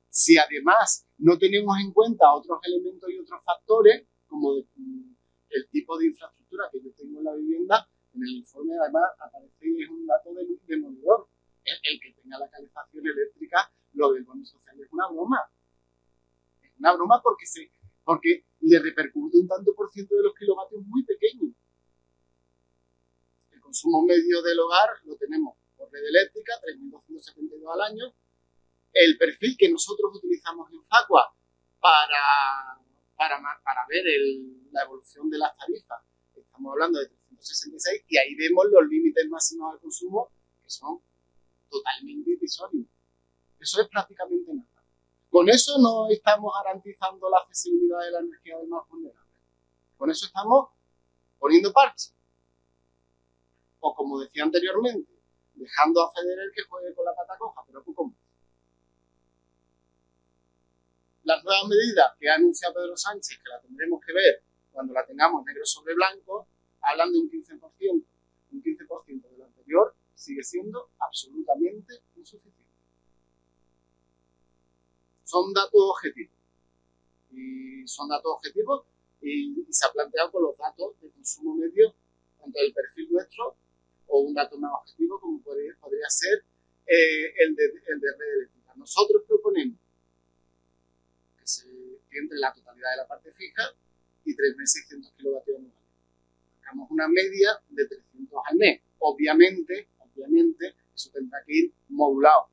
Si además no tenemos en cuenta otros elementos y otros factores, como el tipo de infraestructura que yo tengo en la vivienda, en el informe además aparece un dato demoledor. El que tenga la calefacción eléctrica, lo del bono social es una broma. Es una broma porque le repercute un tanto por ciento de los kilovatios muy pequeños. El consumo medio del hogar lo tenemos por red eléctrica, 3.272 al año. El perfil que nosotros utilizamos en Facua para ver la evolución de las tarifas, estamos hablando de 366 y ahí vemos los límites máximos al consumo que son totalmente irrisorios. Eso es prácticamente nada. Con eso no estamos garantizando la accesibilidad de la energía del más vulnerable. Con eso estamos poniendo parches. O como decía anteriormente, dejando a Federer que juegue con la pata coja, pero poco más. Las nuevas medidas que ha anunciado Pedro Sánchez, que la tendremos que ver cuando la tengamos negro sobre blanco, hablan de un 15%. Un 15% de lo anterior sigue siendo absolutamente insuficiente. Son datos objetivos. Y se ha planteado con los datos de consumo medio, tanto del perfil nuestro, o un dato más objetivo como podría ser el de red eléctrica. Nosotros proponemos que entre la totalidad de la parte fija y 3.600 kilovatios anuales. Sacamos una media de 300 al mes. Obviamente, eso tendrá que ir modulado,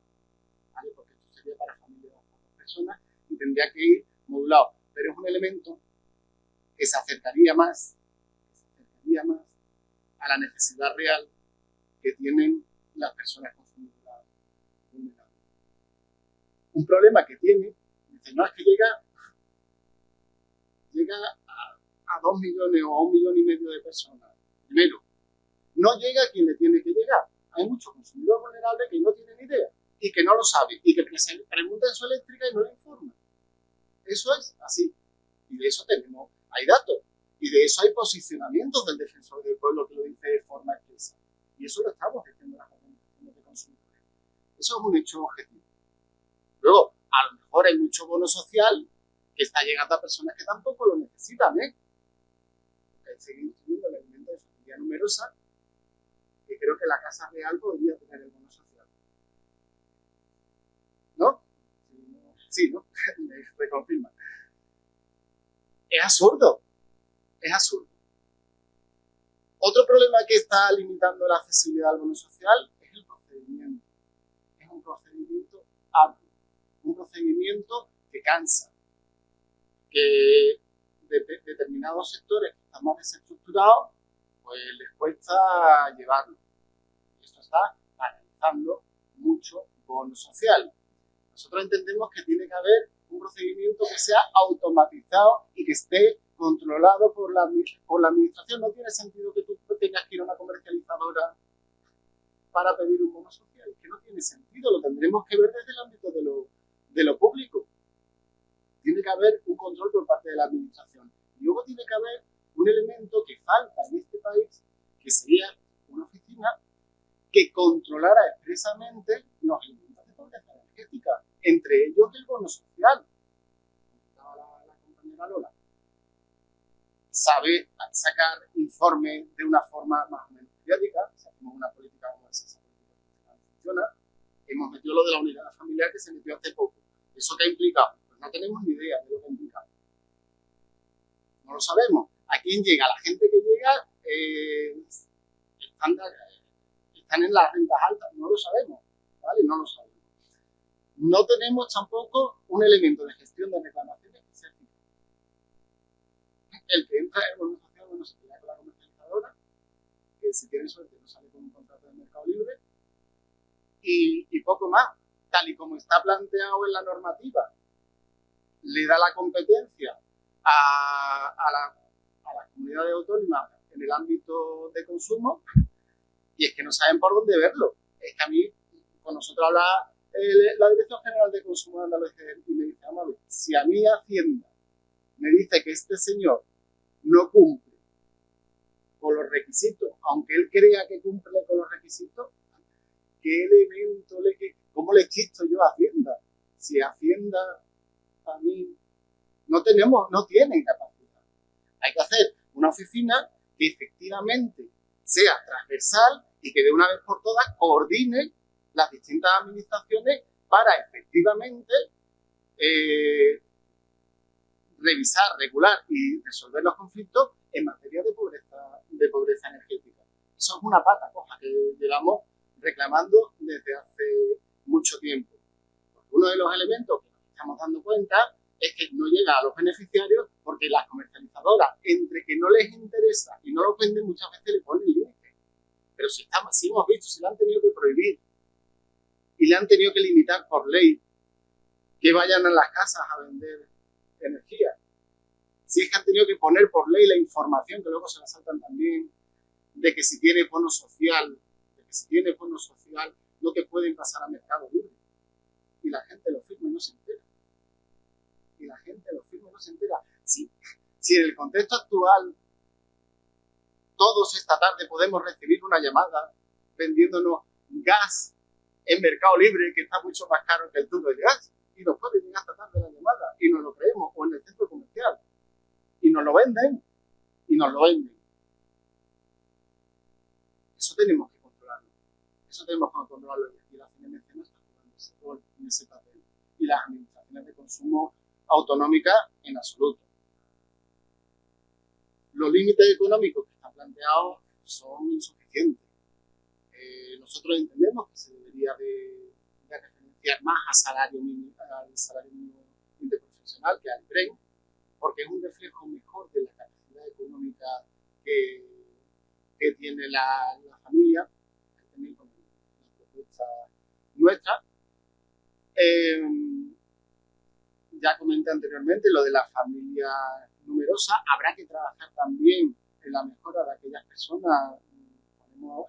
¿vale? Porque esto sería para familias de 4 personas y tendría que ir modulado. Pero es un elemento que se acercaría más a la necesidad real que tienen las personas consumidoras vulnerables. Un problema que tiene, dice, no es que llega a 2 millones o a 1,5 millones de personas. Primero, no llega a quien le tiene que llegar. Hay muchos consumidores vulnerables que no tienen idea y que no lo saben y que preguntan su eléctrica y no le informan. Eso es así. Y de eso hay datos. Y de eso hay posicionamientos del defensor del pueblo que lo dice de forma expresa. Y eso lo estamos diciendo las organizaciones de consumidores. Eso es un hecho objetivo. Luego, a lo mejor hay mucho bono social que está llegando a personas que tampoco lo necesitan, ¿eh? Porque hay que seguir instruyendo el elemento de familia numerosa, que creo que la Casa Real podría tener el bono social. ¿No? Sí, ¿no? Me confirma. Es absurdo. Es absurdo. Otro problema que está limitando la accesibilidad al bono social es el procedimiento. Es un procedimiento arduo. Un procedimiento que cansa. Que determinados sectores que están más desestructurados, pues les cuesta llevarlo. Y esto está paralizando mucho bono social. Nosotros entendemos que tiene que haber un procedimiento que sea automatizado y que esté controlado por la administración. No tiene sentido que tú tengas que ir a una comercializadora para pedir un bono social. Es que no tiene sentido. Lo tendremos que ver desde el ámbito de lo público. Tiene que haber un control por parte de la administración. Y luego tiene que haber un elemento que falta en este país, que sería una oficina que controlara expresamente los elementos de pobreza energética, entre ellos el bono social. Como estaba la compañera Lola. Sabe sacar informes de una forma más o menos periódica, hacemos una política como esa política funciona. Hemos metido lo de la unidad familiar que se metió hace poco. ¿Eso qué ha implicado? Pues no tenemos ni idea de lo que ha implicado. No lo sabemos. ¿A quién llega? La gente que llega están en las rentas altas. No lo sabemos. ¿Vale? No lo sabemos. No tenemos tampoco un elemento de gestión de reclamaciones que sea eficaz. El que entra en una asociación, bueno, se queda con la comercializadora, que si tiene suerte no sale con un contrato de mercado libre, y poco más. Tal y como está planteado en la normativa, le da la competencia a las comunidades autónomas en el ámbito de consumo, y es que no saben por dónde verlo. Es que a mí, con nosotros hablaba la Dirección General de Consumo de Andalucía y me dice, vamos a ver, si a mí Hacienda me dice que este señor no cumple con los requisitos, aunque él crea que cumple con los requisitos, ¿qué elemento cómo le chisto yo a Hacienda? Si Hacienda a mí no tiene capacidad. Hay que hacer una oficina que efectivamente sea transversal y que de una vez por todas coordine las distintas administraciones para efectivamente revisar, regular y resolver los conflictos en materia de pobreza energética. Eso es una pata coja que llevamos reclamando desde hace mucho tiempo. Porque uno de los elementos que nos estamos dando cuenta es que no llega a los beneficiarios porque las comercializadoras, entre que no les interesa y no lo venden, muchas veces le ponen límites. Pero si hemos visto, si le han tenido que prohibir y le han tenido que limitar por ley que vayan a las casas a vender energía. Si es que han tenido que poner por ley la información, que luego se la saltan también, de que si tienes bono social, no te pueden pasar a mercado libre. Y la gente lo firma y no se entera. Si en el contexto actual todos esta tarde podemos recibir una llamada vendiéndonos gas en mercado libre, que está mucho más caro que el tubo de gas, y nos puede llegar esta tarde la llamada, y nos lo creemos, o en el centro comercial, y nos lo venden. Eso tenemos que controlarlo, y la CNMC no está jugando ese rol en ese papel, y las administraciones de consumo autonómicas en absoluto. Los límites económicos que están planteados son insuficientes. Nosotros entendemos que se debería de referenciar más al salario mínimo interprofesional que al tren, porque es un reflejo mejor de la capacidad económica que tiene la familia, también con la propuesta nuestra. Ya comenté anteriormente lo de la familia numerosa. Habrá que trabajar también en la mejora de aquellas personas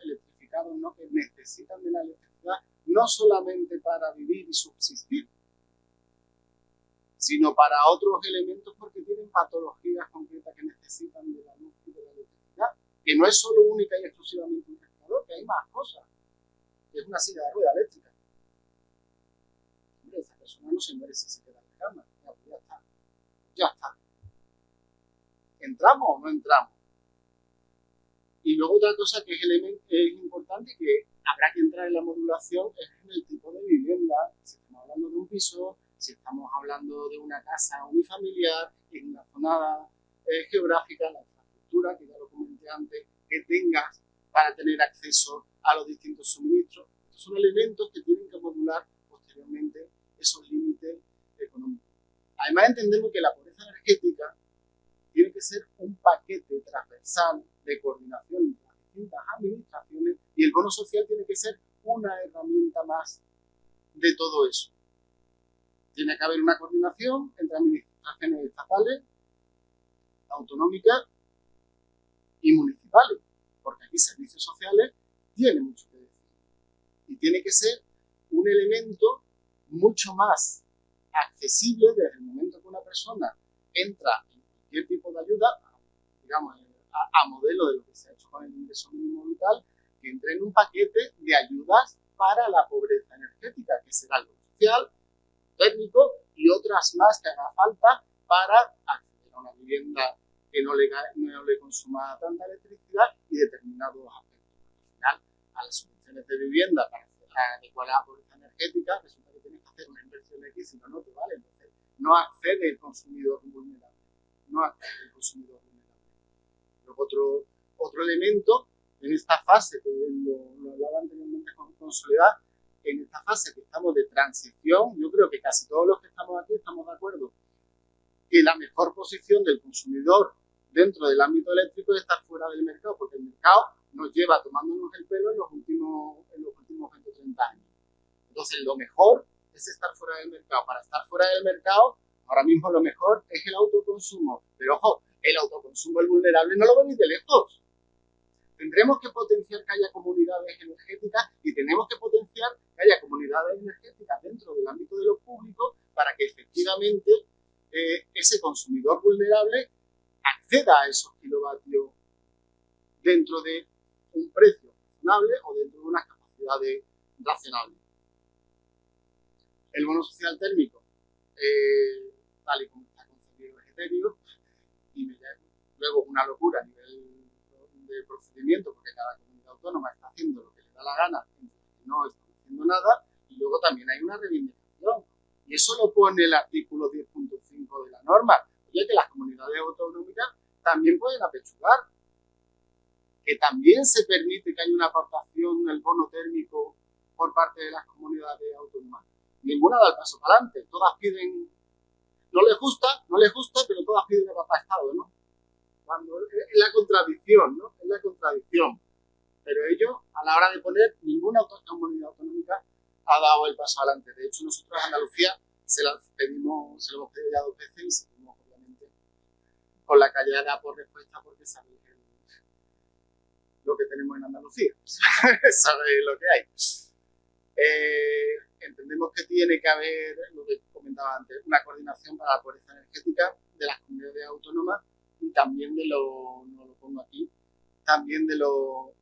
electrificados, ¿no?, que necesitan de la electricidad no solamente para vivir y subsistir, sino para otros elementos porque tienen patologías concretas que necesitan de la luz y de la electricidad, que no es solo única y exclusivamente un generador, que hay más cosas, que es una silla de rueda eléctrica. Hombre, esa persona no se merece si se queda en la cama. Ya está. ¿Entramos o no entramos? Y luego otra cosa que es importante, que habrá que entrar en la modulación, es en el tipo de vivienda. Si estamos hablando de un piso, si estamos hablando de una casa unifamiliar, en una zona geográfica, la infraestructura, que ya lo comenté antes, que tengas para tener acceso a los distintos suministros. Estos son elementos que tienen que modular posteriormente esos límites económicos. Además, entendemos que la pobreza energética tiene que ser un paquete transversal de coordinación entre las distintas administraciones, y el bono social tiene que ser una herramienta más de todo eso. Tiene que haber una coordinación entre administraciones estatales, autonómicas y municipales, porque aquí servicios sociales tienen mucho que decir. Y tiene que ser un elemento mucho más accesible desde el momento que una persona entra en cualquier tipo de ayuda, digamos, a modelo de lo que se ha hecho con el ingreso mínimo vital, que entre en un paquete de ayudas para la pobreza energética, que será algo social, técnico y otras más que haga falta para acceder a una vivienda que no le consuma tanta electricidad y determinados aspectos. Al final, a las soluciones de vivienda para adecuar a la pobreza energética, resulta que tienes que hacer una inversión X, si no te vale. Entonces, no accede el consumidor vulnerable. Luego otro elemento en esta fase, que lo hablaba anteriormente con Soledad, en esta fase que estamos de transición, yo creo que casi todos los que estamos aquí estamos de acuerdo que la mejor posición del consumidor dentro del ámbito eléctrico es estar fuera del mercado, porque el mercado nos lleva tomándonos el pelo en los últimos 20 o 30 años. Entonces, lo mejor es estar fuera del mercado. Para estar fuera del mercado, ahora mismo lo mejor es el autoconsumo. Pero ojo, el autoconsumo, el vulnerable, no lo venís de lejos. Tendremos que potenciar que haya comunidades energéticas y tenemos que potenciar que haya comunidades energéticas dentro del ámbito de lo público para que efectivamente ese consumidor vulnerable acceda a esos kilovatios dentro de un precio razonable o dentro de unas capacidades razonables. El bono social térmico, tal y como está concebido, es etéreo, y luego una locura a nivel de procedimiento, porque cada comunidad autónoma está haciendo lo que le da la gana, no está haciendo nada, y luego también hay una reivindicación. Y eso lo pone el artículo 10.5 de la norma. Oye, que las comunidades autonómicas también pueden apechugar, que también se permite que haya una aportación en el bono térmico por parte de las comunidades autónomas. Ninguna da el paso para adelante. Todas piden, no les gusta, pero todas piden a papá Estado, ¿no? Cuando es la contradicción, ¿no? Es la contradicción. Pero ellos, a la hora de poner, ninguna comunidad autonómica ha dado el paso adelante. De hecho, nosotros a Andalucía se lo hemos pedido ya 2 veces y seguimos, obviamente, con la callada por respuesta, porque sabéis lo que tenemos en Andalucía. Sabéis lo que hay. Entendemos que tiene que haber, lo que comentaba antes, una coordinación para la pobreza energética de las comunidades autónomas y también no lo pongo aquí, también de los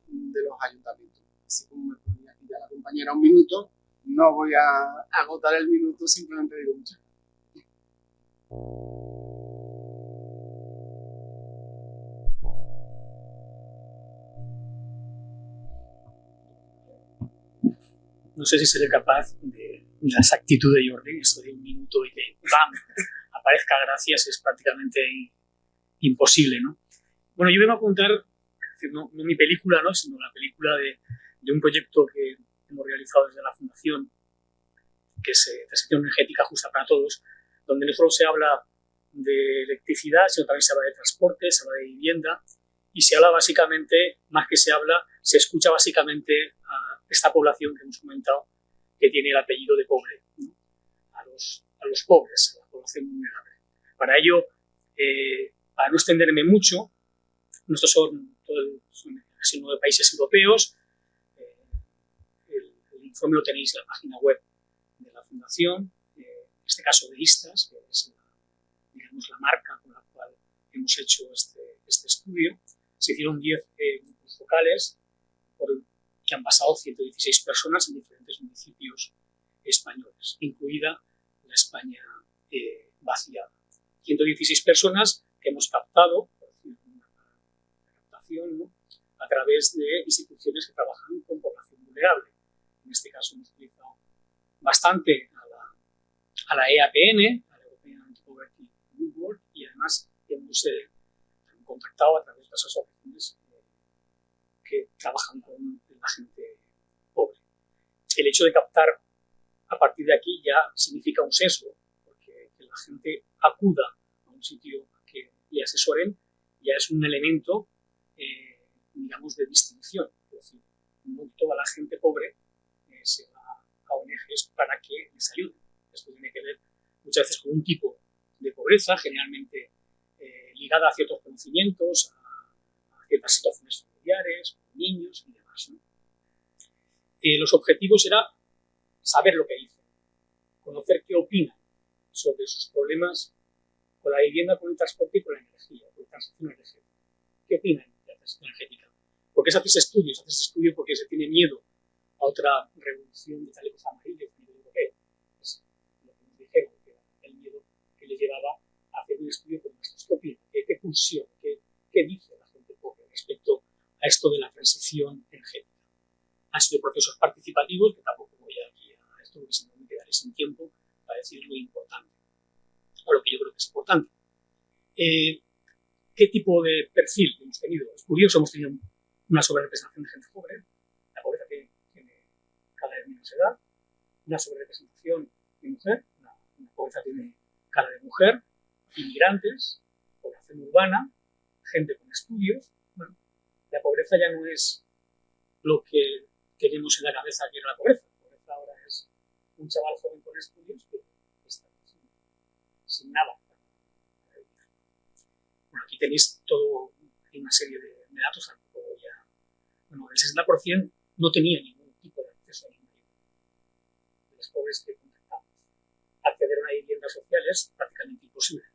ayuntamientos. Así como me ponía aquí ya la compañera un minuto, no voy a agotar el minuto, simplemente digo muchas gracias. No sé si seré capaz de la exactitud de Jordi, eso de un minuto y que ¡bam! Aparezca gracias, es prácticamente imposible, ¿no? Bueno, yo vengo a contar, no mi película, ¿no? Sino la película de un proyecto que hemos realizado desde la Fundación, que es Transición Energética Justa para Todos, donde no solo se habla de electricidad, sino también se habla de transporte, se habla de vivienda, y se habla básicamente, más que se habla, se escucha básicamente a esta población que hemos comentado, que tiene el apellido de pobre, ¿no? a los pobres, a la población vulnerable. Para ello, para no extenderme mucho, estos son casi 9 países europeos. El informe lo tenéis en la página web de la Fundación, en este caso de ISTAS, que es la marca con la cual hemos hecho este estudio. Se hicieron 10 grupos focales que han pasado 116 personas en diferentes municipios españoles, incluida la España vaciada. 116 personas que hemos captado, por decir, una captación, ¿no? A través de instituciones que trabajan con población vulnerable. En este caso hemos utilizado bastante a la EAPN, a la European Anti-Poverty Network, y además hemos contactado a través de las asociaciones que trabajan con la gente pobre. El hecho de captar a partir de aquí ya significa un sesgo, porque que la gente acuda a un sitio que le asesoren ya es un elemento, digamos, de distinción. Es decir, no toda la gente pobre se va a ONGs para que les ayuden. Esto tiene que ver muchas veces con un tipo de pobreza, generalmente ligada a ciertos conocimientos, a ciertas situaciones familiares, niños y demás, ¿no? Los objetivos era saber lo que dicen, conocer qué opinan sobre sus problemas con la vivienda, con el transporte y con la energía, con la transición energética. ¿Qué opinan de la transición energética? ¿Por qué se hace ese estudio? Se hace ese estudio porque se tiene miedo a otra revolución de chalecos amarillos, de europeo. Es lo que nos dijeron, que era el miedo que les llevaba a hacer un estudio como estos. ¿Qué opinan? ¿Qué pulsión? ¿Qué dice la gente pobre respecto a esto de la transición energética? Han sido procesos participativos, que tampoco voy aquí a esto, porque si no me quedaré sin tiempo para decir lo importante, o lo que yo creo que es importante. ¿Qué tipo de perfil hemos tenido? Es curioso, hemos tenido una sobrerepresentación de gente pobre, la pobreza que tiene cada vez menos edad, una sobrerepresentación de mujer, una pobreza que tiene cara de mujer, inmigrantes, población urbana, gente con estudios. Bueno, la pobreza ya no es lo que tenemos en la cabeza que era la pobreza. La pobreza ahora es un chaval joven con estudios que está sin nada. Bueno, aquí tenéis una serie de datos. Bueno, el 60% no tenía ningún tipo de acceso a ningún de los pobres que contactamos. Acceder a una vivienda social es prácticamente imposible.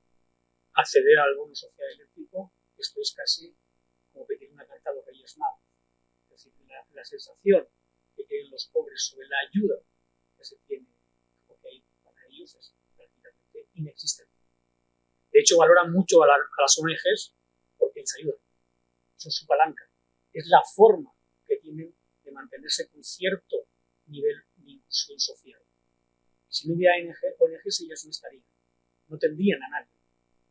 Acceder al bono social eléctrico, esto es casi como pedir una carta a los Reyes Magos. Es decir, la sensación que tienen los pobres sobre la ayuda que se tiene o que hay para ellos es prácticamente inexistente. De hecho, valoran mucho a las ONGs porque les ayudan. Son su palanca. Es la forma que tienen de mantenerse con cierto nivel de inclusión social. Si no hubiera ONGs, ellas no estarían. No tendrían a nadie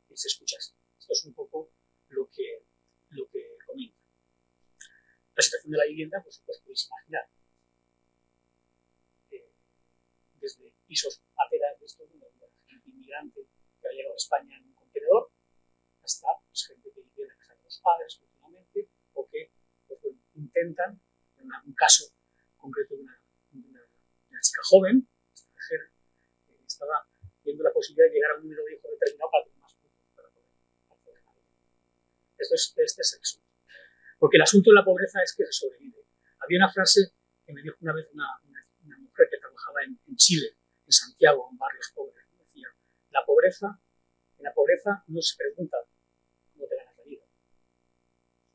que se escuchase. Esto es un poco lo que comenta. La situación de la vivienda, pues podéis imaginar. Desde pisos pateras de estos, de gente inmigrante que ha llegado a España en un contenedor, hasta pues, gente que vive en la casa de los padres últimamente, o que pues, bueno, intentan, en un caso concreto de una chica joven, extranjera, que estaba viendo la posibilidad de llegar a un número de hijos determinado para tener más puntos para poder acceder a la vida. Este es el asunto. Porque el asunto de la pobreza es que se sobrevive. Había una frase que me dijo una vez una mujer que trabajaba en Chile, en Santiago, en barrios pobres. Decía, en la pobreza no se pregunta cómo te ganas la vida.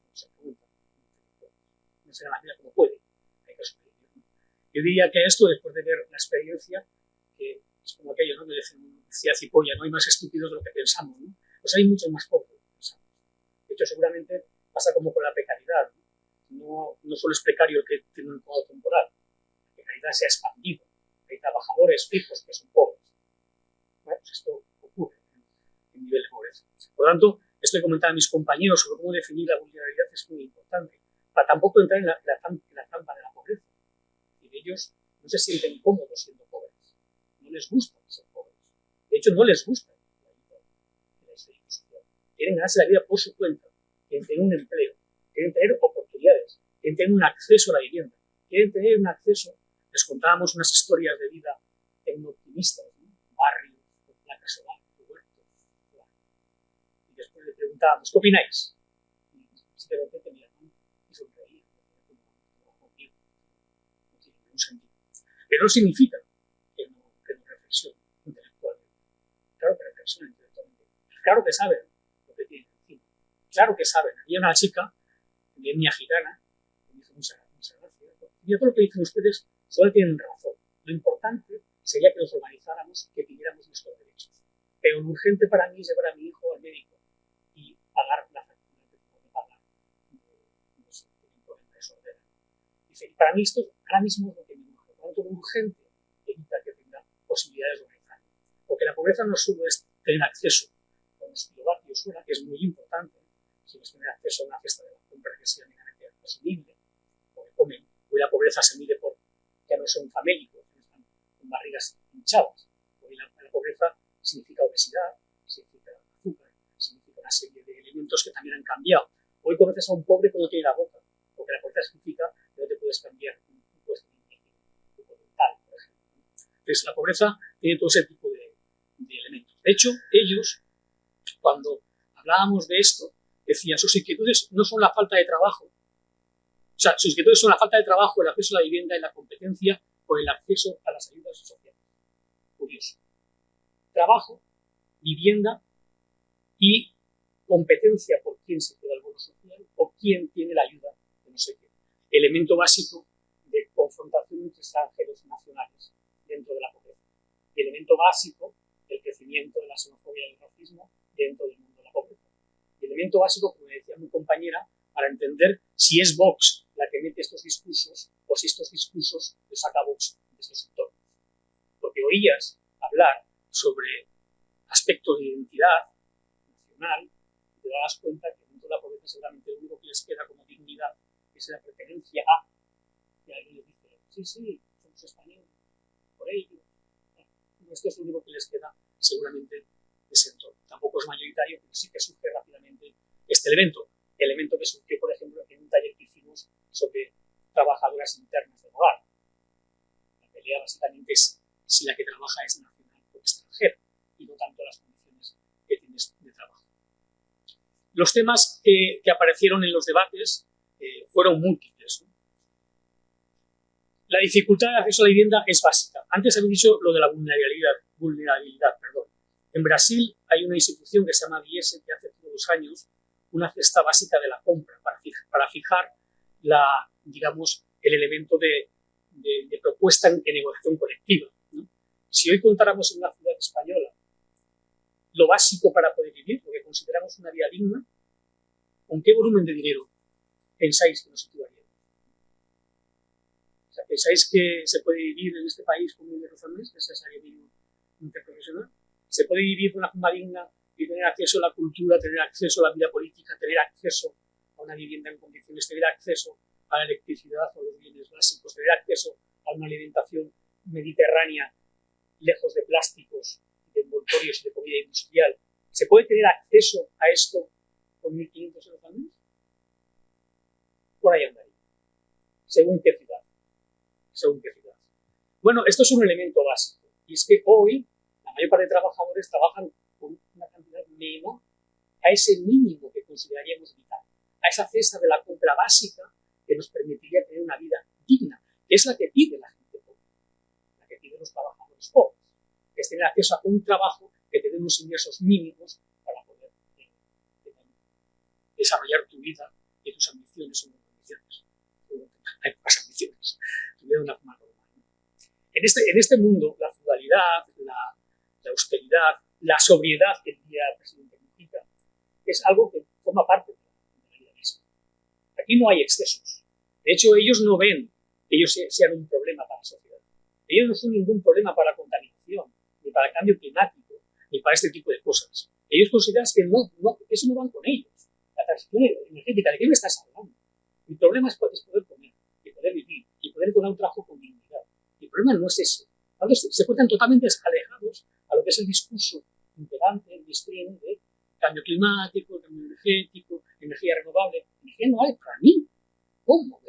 No se pregunta cómo se gana la vida como puede. Hay que sobrevivir. Yo diría que esto, después de ver la experiencia, que es como aquello, ¿no? Que decía Cipolla, no hay más estúpidos de lo que pensamos, ¿no? Pues hay muchos más pobres de lo que pensamos. De hecho, seguramente pasa como con la precariedad. No solo es precario el que tiene un trabajo temporal. La precariedad se ha expandido. Hay trabajadores fijos que son pobres. Bueno, pues esto ocurre en nivel de pobreza. Por lo tanto, esto que comentaban mis compañeros sobre cómo definir la vulnerabilidad es muy importante. Para tampoco entrar en la trampa de la pobreza. Y ellos no se sienten cómodos siendo pobres. No les gusta ser pobres. De hecho, no les gusta la ayuda de la institución social. Quieren ganarse la vida por su cuenta. Quieren tener un empleo, quieren tener oportunidades, quieren tener un acceso a la vivienda, quieren tener un acceso. Les contábamos unas historias de vida tecno-optimistas, ¿no? Barrios, con placas solares, huertos. Y después le preguntábamos, ¿qué opináis? Y simplemente te miraban y sonreían. No tiene ningún sentido. Pero no significa que no reflexionen intelectualmente. Claro que reflexionan intelectualmente. Claro que saben lo que tienen encima. Claro que saben. Había una chica, de etnia gitana, que me hizo mucha gracia. Y todo lo que dicen ustedes solo tienen razón. Lo importante sería que nos organizáramos, que pidiéramos nuestros derechos. Pero lo urgente para mí es llevar a mi hijo al médico y pagar la factura que tengo que pagar. No sé, por el desorden. Dice, y para mí esto ahora mismo es lo que me urge. Por lo tanto, lo urgente evita que tenga posibilidades de organizarme. Porque la pobreza no solo es tener acceso a unos kilovatios hora, que es muy importante, sino es tener acceso a una cesta de la compra que sea mínimamente asumible, porque comen. Hoy la pobreza se mide por ya no son famélicos, no están con barrigas hinchadas. Hoy la pobreza significa obesidad, significa azúcar, significa una serie de elementos que también han cambiado. Hoy conoces a un pobre cuando tiene la boca, porque la pobreza significa que no te puedes cambiar un puesto dental, por ejemplo. Entonces la pobreza tiene todo ese tipo de elementos. De hecho, ellos, cuando hablábamos de esto, decían, sus inquietudes no son la falta de trabajo. O sea, sus inquietudes son la falta de trabajo, el acceso a la vivienda y la competencia por el acceso a las ayudas sociales. Curioso. Trabajo, vivienda y competencia por quién se queda el bono social o quién tiene la ayuda de no sé qué. Elemento básico de confrontación entre extranjeros y nacionales dentro de la pobreza. Y elemento básico del crecimiento de la xenofobia y el racismo dentro del mundo de la pobreza. Y elemento básico, como decía mi compañera, para entender si es Vox la que mete estos discursos o si estos discursos los saca Vox de estos entornos. Porque oías hablar sobre aspectos de identidad nacional y te dabas cuenta que dentro de la pobreza seguramente lo único que les queda como dignidad es la pertenencia a. Y alguien les dice, sí, somos españoles, por ello. Esto es lo único que les queda seguramente de ese entorno. Tampoco es mayoritario, pero sí que surge rápidamente este elemento que surgió, por ejemplo, en un taller que hicimos sobre trabajadoras internas del hogar. La pelea básicamente es si la que trabaja es nacional o extranjera, y no tanto las condiciones que tienes de trabajo. Los temas que aparecieron en los debates fueron múltiples, ¿no? La dificultad de acceso a la vivienda es básica. Antes había dicho lo de la vulnerabilidad. En Brasil hay una institución que se llama BIES que hace todos los años una cesta básica de la compra para fijar digamos, el elemento de propuesta en negociación colectiva, ¿no? Si hoy contáramos en una ciudad española lo básico para poder vivir, lo que consideramos una vida digna, ¿con qué volumen de dinero pensáis que nos situaríamos? O sea, ¿pensáis que se puede vivir en este país con 1.000 euros al mes, que es el salario mínimo interprofesional? ¿Se puede vivir de una forma digna y tener acceso a la cultura, tener acceso a la vida política, tener acceso a una vivienda en condiciones, tener acceso a la electricidad o los bienes básicos, tener acceso a una alimentación mediterránea lejos de plásticos, de envoltorios y de comida industrial? ¿Se puede tener acceso a esto con 1.500 euros al mes? Por ahí andaría. ¿Según qué ciudad? Según qué ciudad. Bueno, esto es un elemento básico. Y es que hoy la mayor parte de trabajadores trabajan con una cantidad menor a ese mínimo que consideraríamos vital, a esa cesta de la compra básica que nos permitiría tener una vida digna, que es la que pide la gente pobre, la que piden los trabajadores pobres, que es tener acceso a un trabajo que te dé unos ingresos mínimos para poder desarrollar tu vida y tus ambiciones en condiciones. Hay más ambiciones, tu vida de una forma normal. En este mundo, la feudalidad, la austeridad, la sobriedad que el día presidente implica, es algo que forma parte de la vida misma. Aquí no hay excesos. De hecho, ellos no ven que ellos sean un problema para la sociedad. Ellos no son ningún problema para la contaminación, ni para el cambio climático, ni para este tipo de cosas. Ellos consideran que eso no van con ellos. La transición energética, ¿de qué me estás hablando? Mi problema es poder comer, y poder vivir, y poder encontrar un trabajo con dignidad. Mi problema no es eso. Entonces, se encuentran totalmente alejados a lo que es el discurso imperante, el mainstream de cambio climático, cambio energético, energía renovable. Energía no vale para mí. ¿Cómo?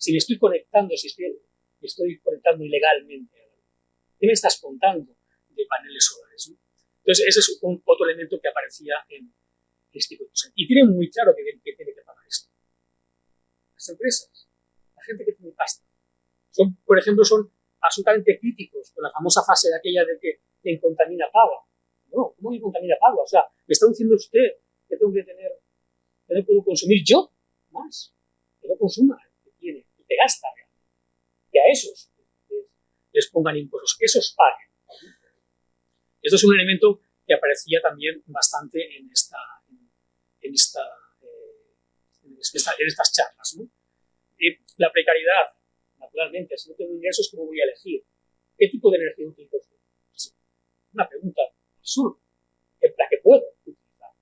Si me estoy conectando, me estoy conectando ilegalmente, ¿qué me estás contando de paneles solares? ¿No? Entonces, ese es otro elemento que aparecía en este tipo de cosas. Y tienen muy claro que tiene que pagar esto. Las empresas, la gente que tiene pasta, por ejemplo, son absolutamente críticos con la famosa fase de aquella de que quien contamina paga. No, ¿cómo que contamina paga? O sea, me está diciendo usted que tengo que tener, que no puedo consumir yo más, que no consuma el que tiene, que te gasta realmente, que a esos les pongan impuestos, que esos paguen. Esto es un elemento que aparecía también bastante en estas charlas, ¿no? Y la precariedad, naturalmente, si no tengo ingresos, ¿cómo voy a elegir? ¿Qué tipo de energía utilizo? Es una pregunta absurda, la que puedo utilizar.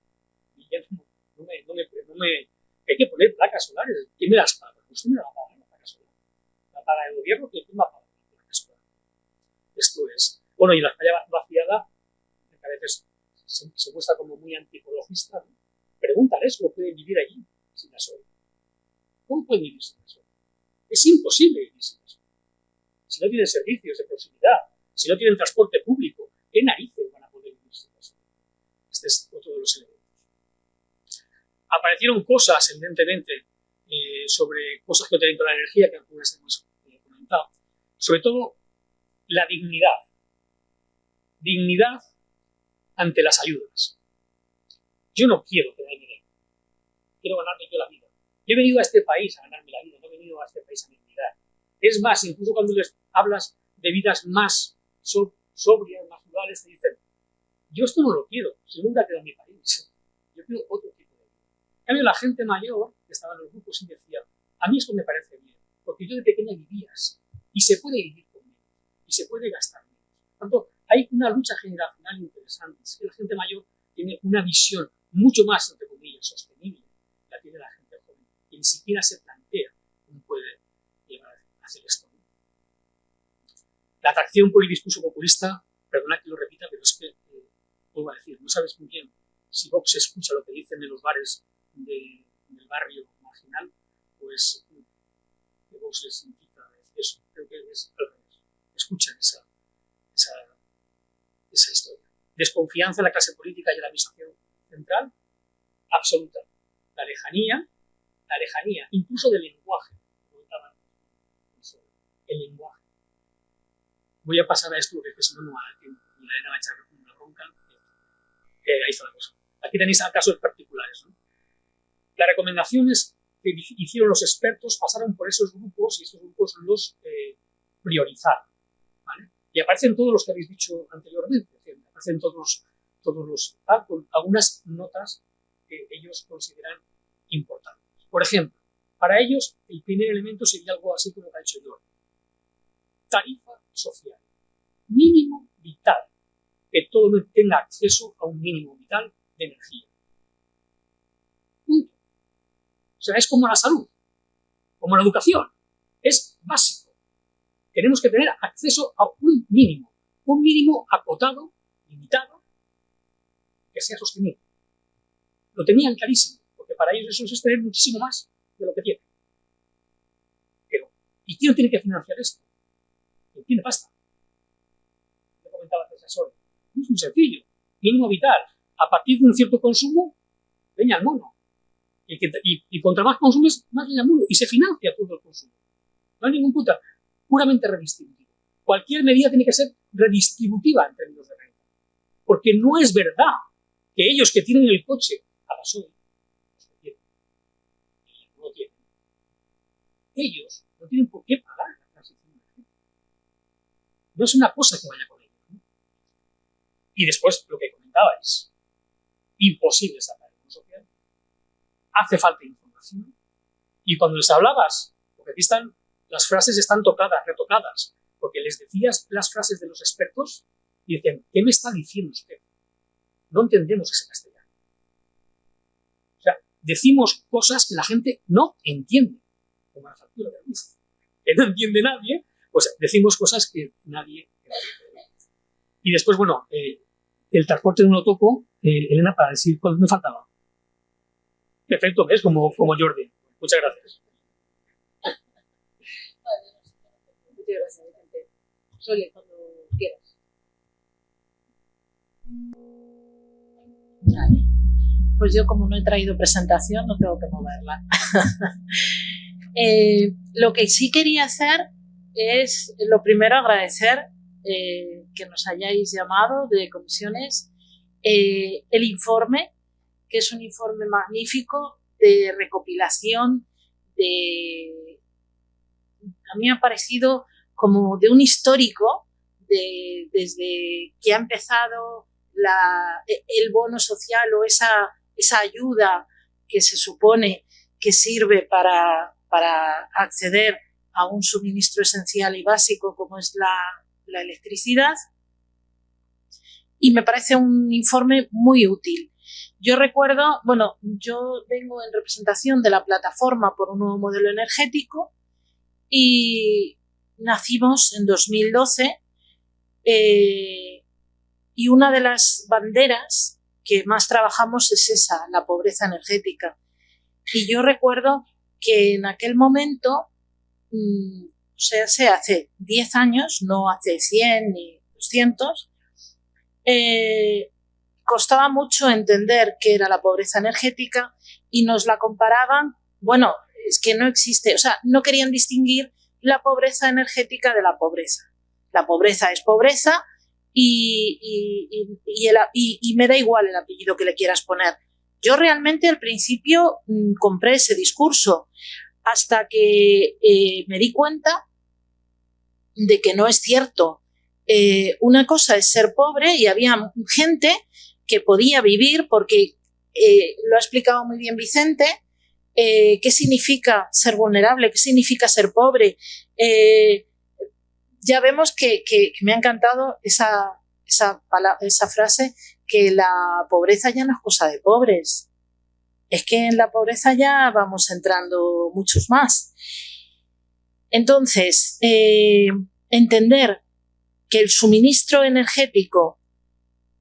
Y ya hay que poner placas solares. ¿Quién me las paga? Usted me la paga, la placa solar. La paga el gobierno, ¿quién me la paga? La placa solar. Esto es. Bueno, y la España vaciada, que a veces se muestra como muy antiecologista, ¿no? Pregúntales cómo pueden vivir allí sin gasoil. ¿Cómo pueden vivir sin gasoil? Es imposible vivir sin gasoil. Si no tienen servicios de proximidad, si no tienen transporte público, ¿qué narices van a poder vivir sin gasoil? Este es otro de los elementos. Aparecieron cosas, evidentemente, sobre cosas que tienen con la energía, que algunas hemos comentado. Sobre todo, la dignidad. Dignidad ante las ayudas. Yo no quiero que nadie me dé. Quiero ganarme yo la vida. Yo he venido a este país a ganarme la vida, no he venido a este país a dignidad. Es más, incluso cuando les hablas de vidas más sobrias, más rurales, te dicen, yo esto no lo quiero, si nunca quedo en mi país. Yo quiero otro tipo de vida. En cambio, la gente mayor, que estaba en los grupos, y decía, a mí esto me parece bien, porque yo de pequeña vivía así, y se puede vivir con menos, y se puede gastar menos. Por tanto, hay una lucha generacional interesante, es que la gente mayor tiene una visión mucho más, entre comillas, sostenible, la tiene la gente joven, que ni siquiera se plantea cómo puede llegar a hacer esto. La atracción por el discurso populista, perdona que lo repita, pero es que, vuelvo a decir, no sabes muy bien si Vox escucha lo que dicen en los bares del barrio marginal, pues que Vox les indica eso. Creo que es al revés. Escuchan esa historia. Desconfianza en la clase política y en la administración central, absoluta. La lejanía, incluso del lenguaje. El lenguaje. Voy a pasar a esto porque si no, no hay tiempo. Y la Elena va a echar una bronca. Ahí está la cosa. Aquí tenéis casos particulares, ¿no? Las recomendaciones que hicieron los expertos pasaron por esos grupos y esos grupos los priorizaron, ¿vale? Y aparecen todos los que habéis dicho anteriormente, aparecen todos los con algunas notas que ellos consideran importantes. Por ejemplo, para ellos el primer elemento sería algo así como lo que ha dicho Jordi. Tarifa social. Mínimo vital. Que todo tenga acceso a un mínimo vital de energía. Punto. O sea, es como la salud, como la educación. Es básico. Tenemos que tener acceso a un mínimo acotado, limitado, que sea sostenible. Lo tenían clarísimo, porque para ellos eso es tener muchísimo más de lo que tienen. Pero, ¿y quién tiene que financiar esto? ¿Quién tiene pasta? Yo comentaba antes a Sol. Es muy sencillo. Mínimo vital. A partir de un cierto consumo, leña al mono. Y contra más consumes, más leña al mono. Y se financia todo el consumo. No hay ningún puta. Puramente redistributivo. Cualquier medida tiene que ser redistributiva en términos de renta. Porque no es verdad que ellos que tienen el coche a gasoil, los que tienen, no lo tienen, ellos no tienen por qué pagar la transición energética. No es una cosa que vaya con ellos, ¿no? Y después, lo que comentabais, imposible sacar el social, hace falta información. Y cuando les hablabas, porque aquí están, las frases están tocadas, retocadas, porque les decías las frases de los expertos y decían, ¿qué me está diciendo usted? No entendemos ese castellano. O sea, decimos cosas que la gente no entiende, como la factura de luz, que no entiende nadie, pues decimos cosas que nadie entiende. Y después, bueno, el transporte no lo toco, Elena, para decir cuál me faltaba. Perfecto, ¿ves? Como Jordi. Muchas gracias. Muchas gracias, Vicente. Sole, cuando quieras. Vale. Pues yo, como no he traído presentación, no tengo que moverla. Lo que sí quería hacer es, lo primero, agradecer que nos hayáis llamado de comisiones, el informe, que es un informe magnífico de recopilación a mí me ha parecido como de un histórico desde que ha empezado el bono social o esa ayuda que se supone que sirve para acceder a un suministro esencial y básico como es la electricidad, y me parece un informe muy útil. Yo recuerdo, bueno, yo vengo en representación de la plataforma por un nuevo modelo energético y nacimos en 2012 y una de las banderas que más trabajamos es esa, la pobreza energética. Y yo recuerdo que en aquel momento, o sea, hace 10 años, no hace 100 ni 200, costaba mucho entender qué era la pobreza energética y nos la comparaban, bueno, es que no existe, o sea, no querían distinguir la pobreza energética de la pobreza. La pobreza es pobreza y me da igual el apellido que le quieras poner. Yo realmente al principio compré ese discurso hasta que me di cuenta de que no es cierto. Una cosa es ser pobre y había gente que podía vivir porque, lo ha explicado muy bien Vicente, qué significa ser vulnerable, qué significa ser pobre. Ya vemos que me ha encantado esa frase, que la pobreza ya no es cosa de pobres. Es que en la pobreza ya vamos entrando muchos más. Entonces, entender que el suministro energético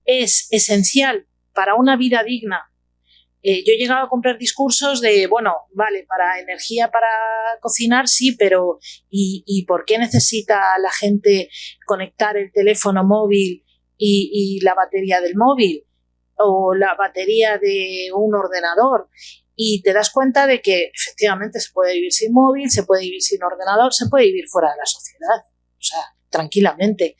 es esencial para una vida digna. Yo he llegado a comprar discursos de, bueno, vale, para energía para cocinar sí, pero ¿y por qué necesita la gente conectar el teléfono móvil y la batería del móvil o la batería de un ordenador? Y te das cuenta de que efectivamente se puede vivir sin móvil, se puede vivir sin ordenador, se puede vivir fuera de la sociedad, o sea, tranquilamente.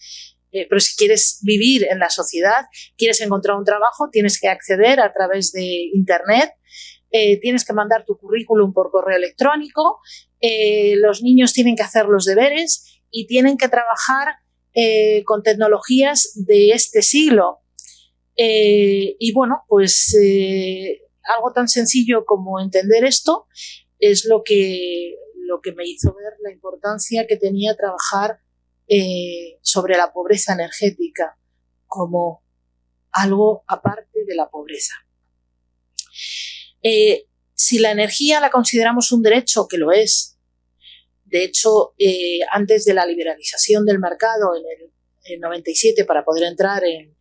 Pero si quieres vivir en la sociedad, quieres encontrar un trabajo, tienes que acceder a través de Internet tienes que mandar tu currículum por correo electrónico, los niños tienen que hacer los deberes y tienen que trabajar con tecnologías de este siglo. Y bueno, pues algo tan sencillo como entender esto es lo que me hizo ver la importancia que tenía trabajar sobre la pobreza energética como algo aparte de la pobreza. Si la energía la consideramos un derecho, que lo es, de hecho, antes de la liberalización del mercado en el 97 para poder entrar en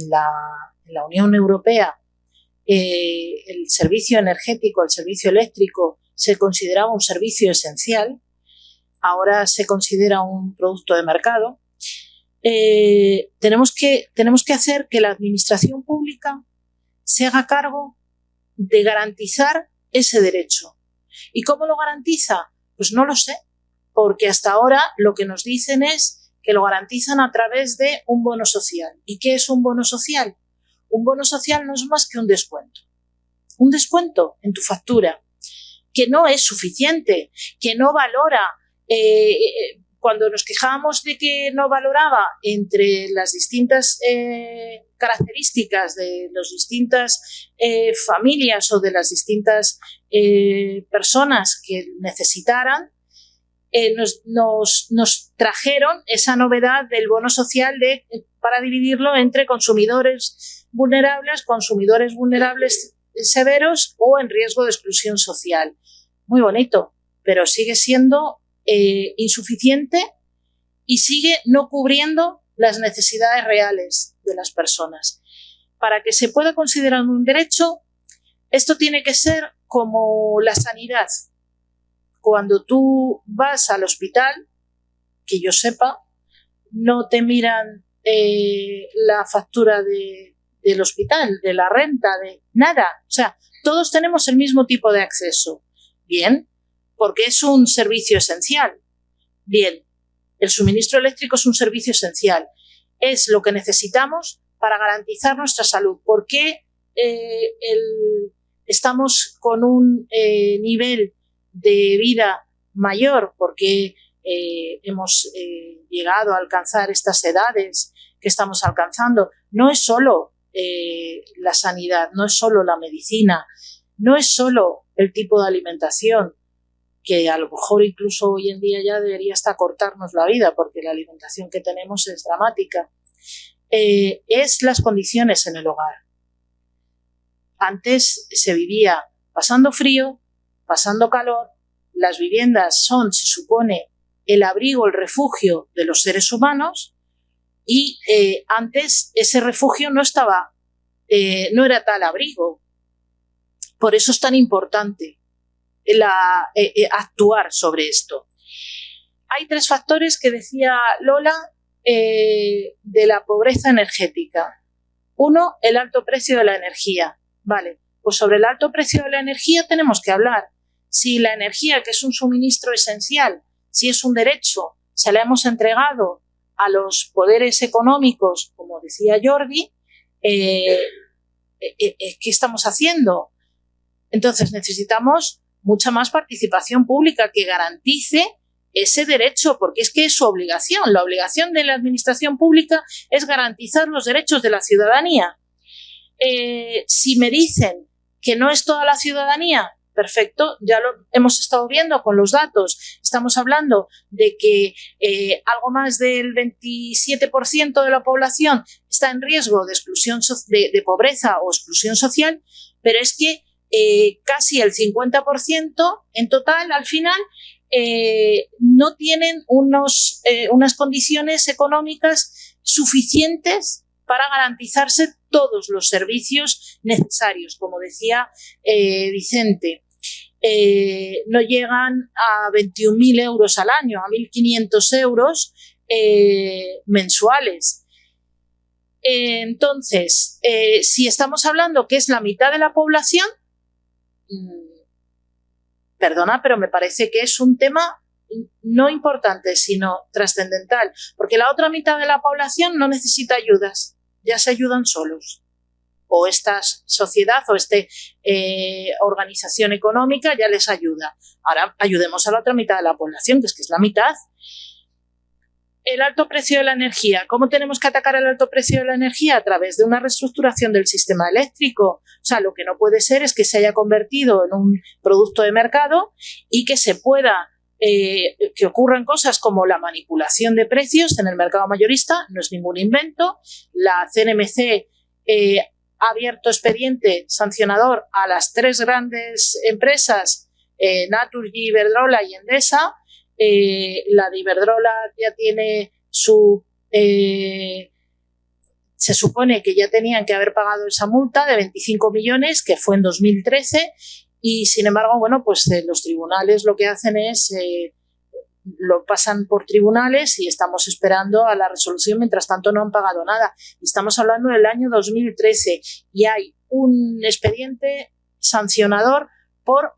la Unión Europea, el servicio energético, el servicio eléctrico, se consideraba un servicio esencial, ahora se considera un producto de mercado. Tenemos que hacer que la administración pública se haga cargo de garantizar ese derecho. ¿Y cómo lo garantiza? Pues no lo sé, porque hasta ahora lo que nos dicen es que lo garantizan a través de un bono social. ¿Y qué es un bono social? Un bono social no es más que un descuento en tu factura, que no es suficiente, que no valora. Cuando nos quejábamos de que no valoraba entre las distintas características de las distintas familias o de las distintas personas que necesitaran, nos trajeron esa novedad del bono social para dividirlo entre consumidores vulnerables severos o en riesgo de exclusión social. Muy bonito, pero sigue siendo insuficiente y sigue no cubriendo las necesidades reales de las personas. Para que se pueda considerar un derecho, esto tiene que ser como la sanidad. Cuando tú vas al hospital, que yo sepa, no te miran la factura del hospital, de la renta, de nada. O sea, todos tenemos el mismo tipo de acceso. Bien, porque es un servicio esencial. Bien, el suministro eléctrico es un servicio esencial. Es lo que necesitamos para garantizar nuestra salud. ¿Por qué estamos con un nivel de vida mayor? Porque hemos llegado a alcanzar estas edades que estamos alcanzando. No es solo la sanidad, no es solo la medicina, no es solo el tipo de alimentación, que a lo mejor incluso hoy en día ya debería hasta cortarnos la vida porque la alimentación que tenemos es dramática. Es las condiciones en el hogar. Antes se vivía pasando frío, pasando calor. Las viviendas son, se supone, el abrigo, el refugio de los seres humanos, y antes ese refugio no era tal abrigo. Por eso es tan importante actuar sobre esto. Hay 3 factores que decía Lola de la pobreza energética. 1, el alto precio de la energía. Vale, pues sobre el alto precio de la energía tenemos que hablar. Si la energía, que es un suministro esencial, si es un derecho, se la hemos entregado a los poderes económicos, como decía Jordi, ¿qué estamos haciendo? Entonces necesitamos mucha más participación pública que garantice ese derecho, porque es que es su obligación. La obligación de la administración pública es garantizar los derechos de la ciudadanía. Si me dicen que no es toda la ciudadanía, perfecto, ya lo hemos estado viendo con los datos. Estamos hablando de que algo más del 27% de la población está en riesgo de exclusión de pobreza o exclusión social, pero es que casi el 50% en total, al final, no tienen unas condiciones económicas suficientes para garantizarse todos los servicios necesarios. Como decía Vicente, no llegan a 21.000 euros al año, a 1.500 euros mensuales. Entonces, si estamos hablando que es la mitad de la población, perdona, pero me parece que es un tema no importante, sino trascendental, porque la otra mitad de la población no necesita ayudas, ya se ayudan solos. o esta sociedad o esta organización económica ya les ayuda. Ahora ayudemos a la otra mitad de la población, que es la mitad. El alto precio de la energía. ¿Cómo tenemos que atacar el alto precio de la energía? A través de una reestructuración del sistema eléctrico. O sea, lo que no puede ser es que se haya convertido en un producto de mercado y que se pueda, que ocurran cosas como la manipulación de precios en el mercado mayorista. No es ningún invento. La CNMC ha abierto expediente sancionador a las 3 grandes empresas, Naturgy, Iberdrola y Endesa. La de Iberdrola ya tiene se supone que ya tenían que haber pagado esa multa de 25 millones que fue en 2013 y sin embargo, bueno, pues los tribunales lo que hacen es lo pasan por tribunales y estamos esperando a la resolución. Mientras tanto no han pagado nada. Estamos hablando del año 2013 y hay un expediente sancionador por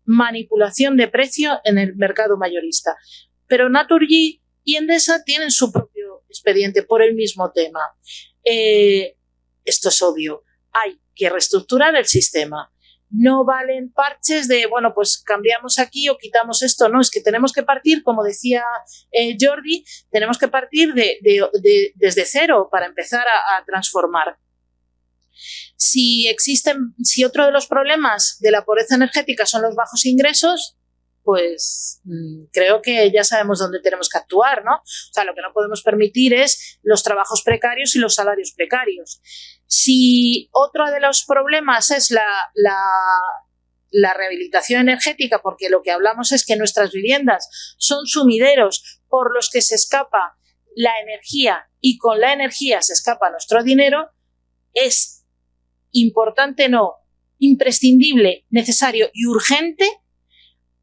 manipulación de precio en el mercado mayorista. Pero Naturgy y Endesa tienen su propio expediente por el mismo tema. Esto es obvio. Hay que reestructurar el sistema. No valen parches de, bueno, pues cambiamos aquí o quitamos esto. No, es que tenemos que partir, como decía Jordi, tenemos que partir desde cero para empezar a transformar. Si otro de los problemas de la pobreza energética son los bajos ingresos, pues creo que ya sabemos dónde tenemos que actuar, ¿no? O sea, lo que no podemos permitir es los trabajos precarios y los salarios precarios. Si otro de los problemas es la rehabilitación energética, porque lo que hablamos es que nuestras viviendas son sumideros por los que se escapa la energía y con la energía se escapa nuestro dinero, es importante, no, imprescindible, necesario y urgente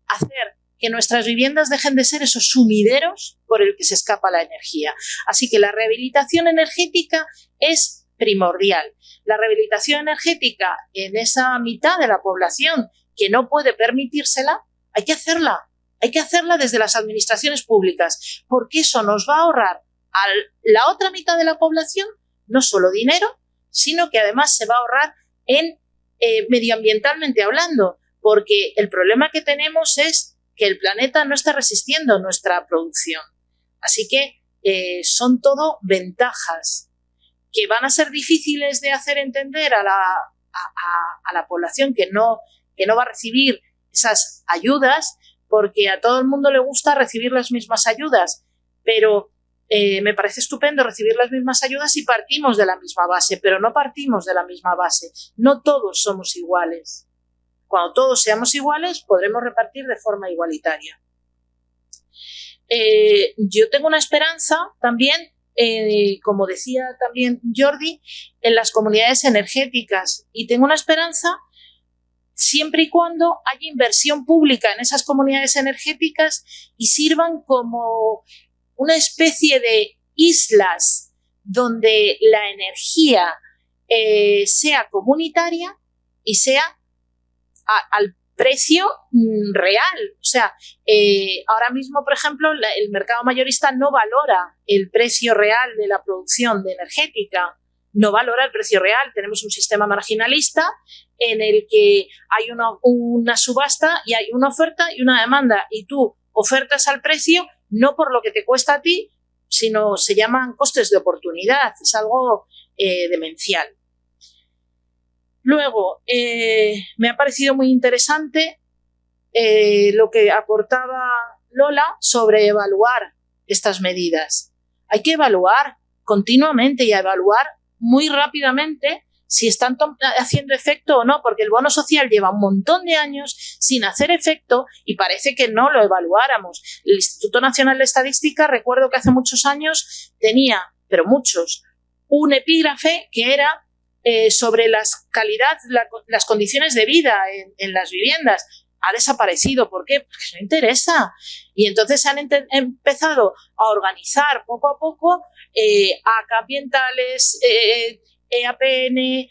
hacer que nuestras viviendas dejen de ser esos sumideros por el que se escapa la energía. Así que la rehabilitación energética es primordial. La rehabilitación energética en esa mitad de la población que no puede permitírsela, hay que hacerla desde las administraciones públicas, porque eso nos va a ahorrar a la otra mitad de la población no solo dinero, sino que además se va a ahorrar en medioambientalmente hablando, porque el problema que tenemos es que el planeta no está resistiendo nuestra producción. Así que son todo ventajas que van a ser difíciles de hacer entender a la población que no va a recibir esas ayudas, porque a todo el mundo le gusta recibir las mismas ayudas, pero me parece estupendo recibir las mismas ayudas si partimos de la misma base, pero no partimos de la misma base. No todos somos iguales. Cuando todos seamos iguales, podremos repartir de forma igualitaria. Yo tengo una esperanza también, como decía también Jordi, en las comunidades energéticas, y tengo una esperanza siempre y cuando haya inversión pública en esas comunidades energéticas y sirvan como una especie de islas donde la energía sea comunitaria y sea al precio real. O sea, ahora mismo, por ejemplo, el mercado mayorista no valora el precio real de la producción de energética, no valora el precio real. Tenemos un sistema marginalista en el que hay una subasta y hay una oferta y una demanda, y tú ofertas al precio no por lo que te cuesta a ti, sino se llaman costes de oportunidad. Es algo demencial. Luego, me ha parecido muy interesante lo que aportaba Lola sobre evaluar estas medidas. Hay que evaluar continuamente y evaluar muy rápidamente si están haciendo efecto o no, porque el bono social lleva un montón de años sin hacer efecto y parece que no lo evaluáramos. El Instituto Nacional de Estadística, recuerdo que hace muchos años tenía, pero muchos, un epígrafe que era sobre las condiciones de vida en las viviendas. Ha desaparecido. ¿Por qué? Porque no interesa. Y entonces han empezado a organizar poco a poco ACA ambientales, EAPN,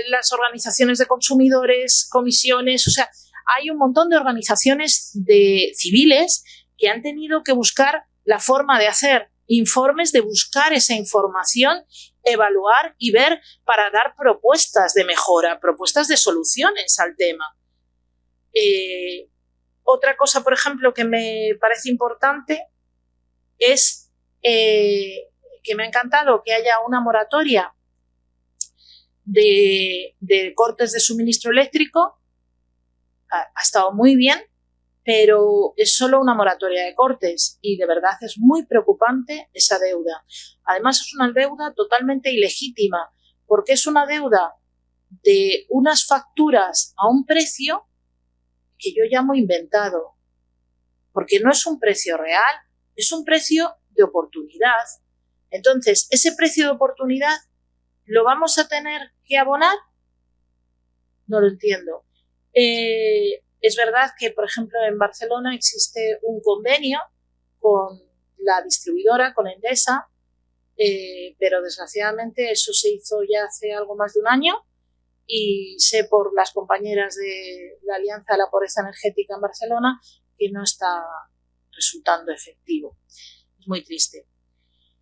las organizaciones de consumidores, comisiones. O sea, hay un montón de organizaciones civiles que han tenido que buscar la forma de hacer informes, de buscar esa información evaluar y ver para dar propuestas de mejora, propuestas de soluciones al tema. Otra cosa, por ejemplo, que me parece importante es que me ha encantado que haya una moratoria de cortes de suministro eléctrico. Ha estado muy bien, pero es solo una moratoria de cortes y de verdad es muy preocupante esa deuda. Además es una deuda totalmente ilegítima porque es una deuda de unas facturas a un precio que yo llamo inventado, porque no es un precio real, es un precio de oportunidad. Entonces, ese precio de oportunidad ¿lo vamos a tener que abonar? No lo entiendo. Es verdad que, por ejemplo, en Barcelona existe un convenio con la distribuidora, con Endesa, pero desgraciadamente eso se hizo ya hace algo más de un año y sé por las compañeras de la Alianza de la Pobreza Energética en Barcelona que no está resultando efectivo. Es muy triste.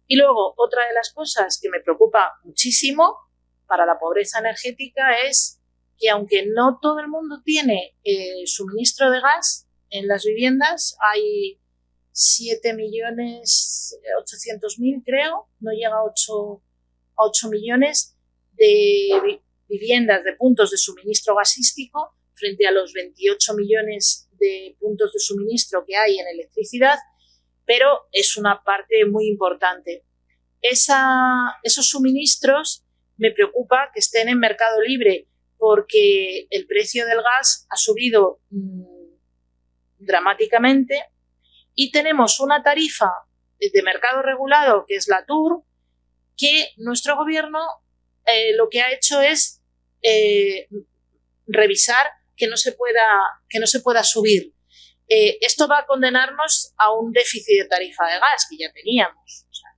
Y luego, otra de las cosas que me preocupa muchísimo para la pobreza energética es que aunque no todo el mundo tiene suministro de gas en las viviendas, hay 7.800.000, creo, no llega a 8 millones de viviendas de puntos de suministro gasístico frente a los 28 millones de puntos de suministro que hay en electricidad, pero es una parte muy importante. Esos suministros me preocupa que estén en mercado libre porque el precio del gas ha subido dramáticamente y tenemos una tarifa de mercado regulado que es la TUR, que nuestro gobierno lo que ha hecho es revisar que no se pueda subir. Esto va a condenarnos a un déficit de tarifa de gas que ya teníamos. O sea,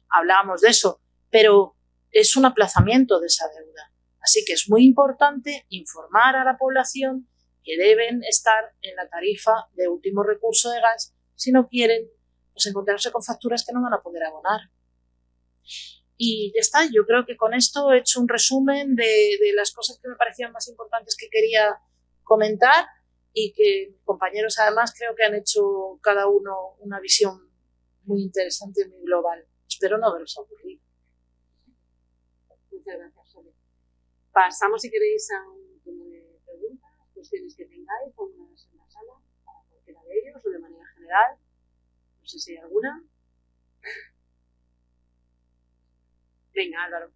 hablábamos de eso, pero es un aplazamiento de esa deuda. Así que es muy importante informar a la población que deben estar en la tarifa de último recurso de gas si no quieren pues encontrarse con facturas que no van a poder abonar. Y ya está, yo creo que con esto he hecho un resumen de las cosas que me parecían más importantes que quería comentar y que mis compañeros además creo que han hecho cada uno una visión muy interesante y muy global. Espero no haberos aburrido. Muchas gracias, Sole. Pasamos, si queréis, a un turno de preguntas, cuestiones que tengáis, ponlas en la sala, para cualquiera de ellos o de manera general. No sé si hay alguna. Venga, Álvaro.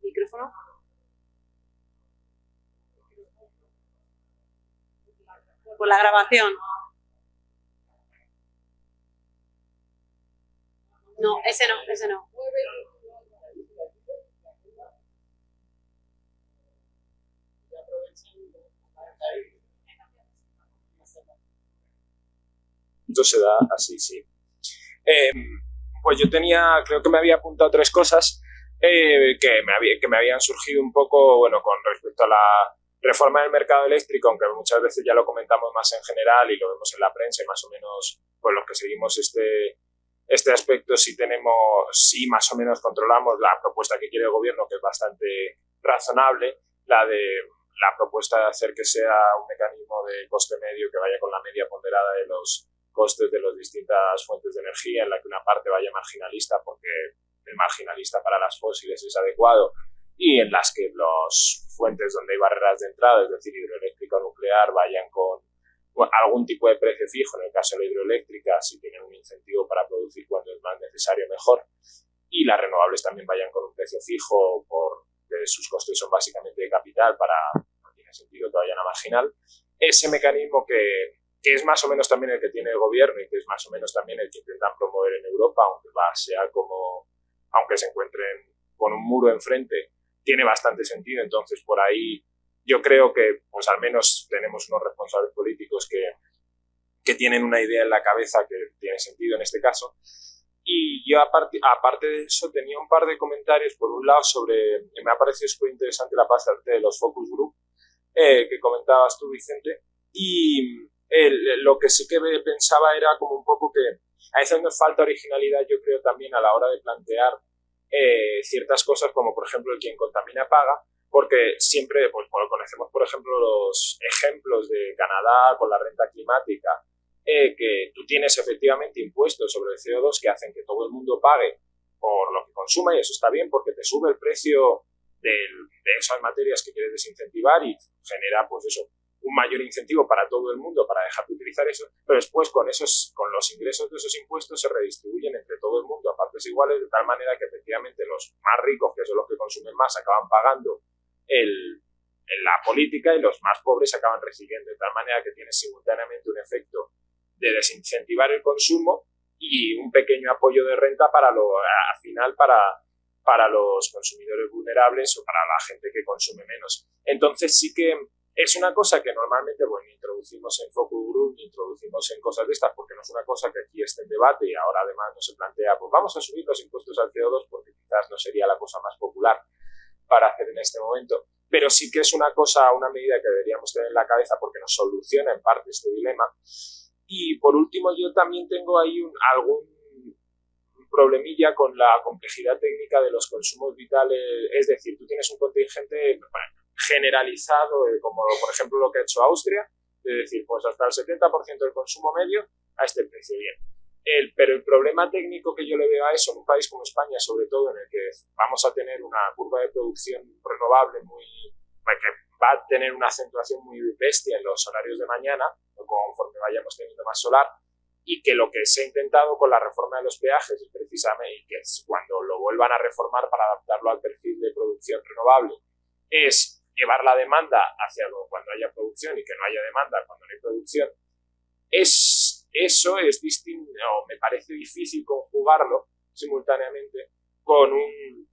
Micrófono. Por la grabación. No, ese no. Entonces se da así, sí. Pues yo creo que me había apuntado 3 cosas que me habían surgido un poco, bueno, con respecto a la reforma del mercado eléctrico, aunque muchas veces ya lo comentamos más en general y lo vemos en la prensa y más o menos pues los que seguimos este aspecto sí más o menos controlamos la propuesta que quiere el gobierno, que es bastante razonable, la propuesta de hacer que sea un mecanismo de coste medio que vaya con la media ponderada de los costes de las distintas fuentes de energía, en la que una parte vaya marginalista porque el marginalista para las fósiles es adecuado y en las que las fuentes donde hay barreras de entrada, es decir, hidroeléctrica o nuclear, vayan con algún tipo de precio fijo. En el caso de la hidroeléctrica, si tienen un incentivo para producir cuando es más necesario, mejor. Y las renovables también vayan con un precio fijo porque sus costes son básicamente de capital, no tiene sentido que vayan a marginal. Ese mecanismo que es más o menos también el que tiene el gobierno y que es más o menos también el que intentan promover en Europa, aunque se encuentren con un muro enfrente, tiene bastante sentido. Entonces, por ahí yo creo que pues al menos tenemos unos responsables políticos que tienen una idea en la cabeza que tiene sentido en este caso. Y yo, aparte de eso, tenía un par de comentarios. Por un lado, me ha parecido súper interesante la parte de los focus group que comentabas tú, Vicente. Y lo que sí que pensaba era como un poco que A veces nos falta originalidad, yo creo, también a la hora de plantear ciertas cosas, como por ejemplo el quien contamina paga, porque siempre pues, conocemos, por ejemplo, los ejemplos de Canadá con la renta climática, que tú tienes efectivamente impuestos sobre el CO2 que hacen que todo el mundo pague por lo que consuma, y eso está bien porque te sube el precio de esas materias que quieres desincentivar y genera, pues eso, un mayor incentivo para todo el mundo para dejar de utilizar eso, pero después con los ingresos de esos impuestos se redistribuyen entre todo el mundo a partes iguales, de tal manera que efectivamente los más ricos, que son los que consumen más, acaban pagando la política y los más pobres acaban recibiendo, de tal manera que tienes simultáneamente un efecto de desincentivar el consumo y un pequeño apoyo de renta al final para los consumidores vulnerables o para la gente que consume menos. Entonces sí que es una cosa que normalmente introducimos en Focus Group, introducimos en cosas de estas, porque no es una cosa que aquí esté en debate y ahora además no se plantea, pues vamos a subir los impuestos al CO2 porque quizás no sería la cosa más popular para hacer en este momento. Pero sí que es una medida que deberíamos tener en la cabeza porque nos soluciona en parte este dilema. Y por último, yo también tengo ahí algún problemilla con la complejidad técnica de los consumos vitales. Es decir, tú tienes un contingente generalizado, como por ejemplo lo que ha hecho Austria, es decir, pues hasta el 70% del consumo medio a este precio, bien. Pero el problema técnico que yo le veo a eso en un país como España, sobre todo en el que vamos a tener una curva de producción renovable que va a tener una acentuación muy bestia en los horarios de mañana, conforme vayamos teniendo más solar, y que lo que se ha intentado con la reforma de los peajes es precisamente, y que es cuando lo vuelvan a reformar para adaptarlo al perfil de producción renovable, es llevar la demanda hacia cuando haya producción y que no haya demanda cuando no hay producción. Eso es distinto, me parece difícil conjugarlo simultáneamente con un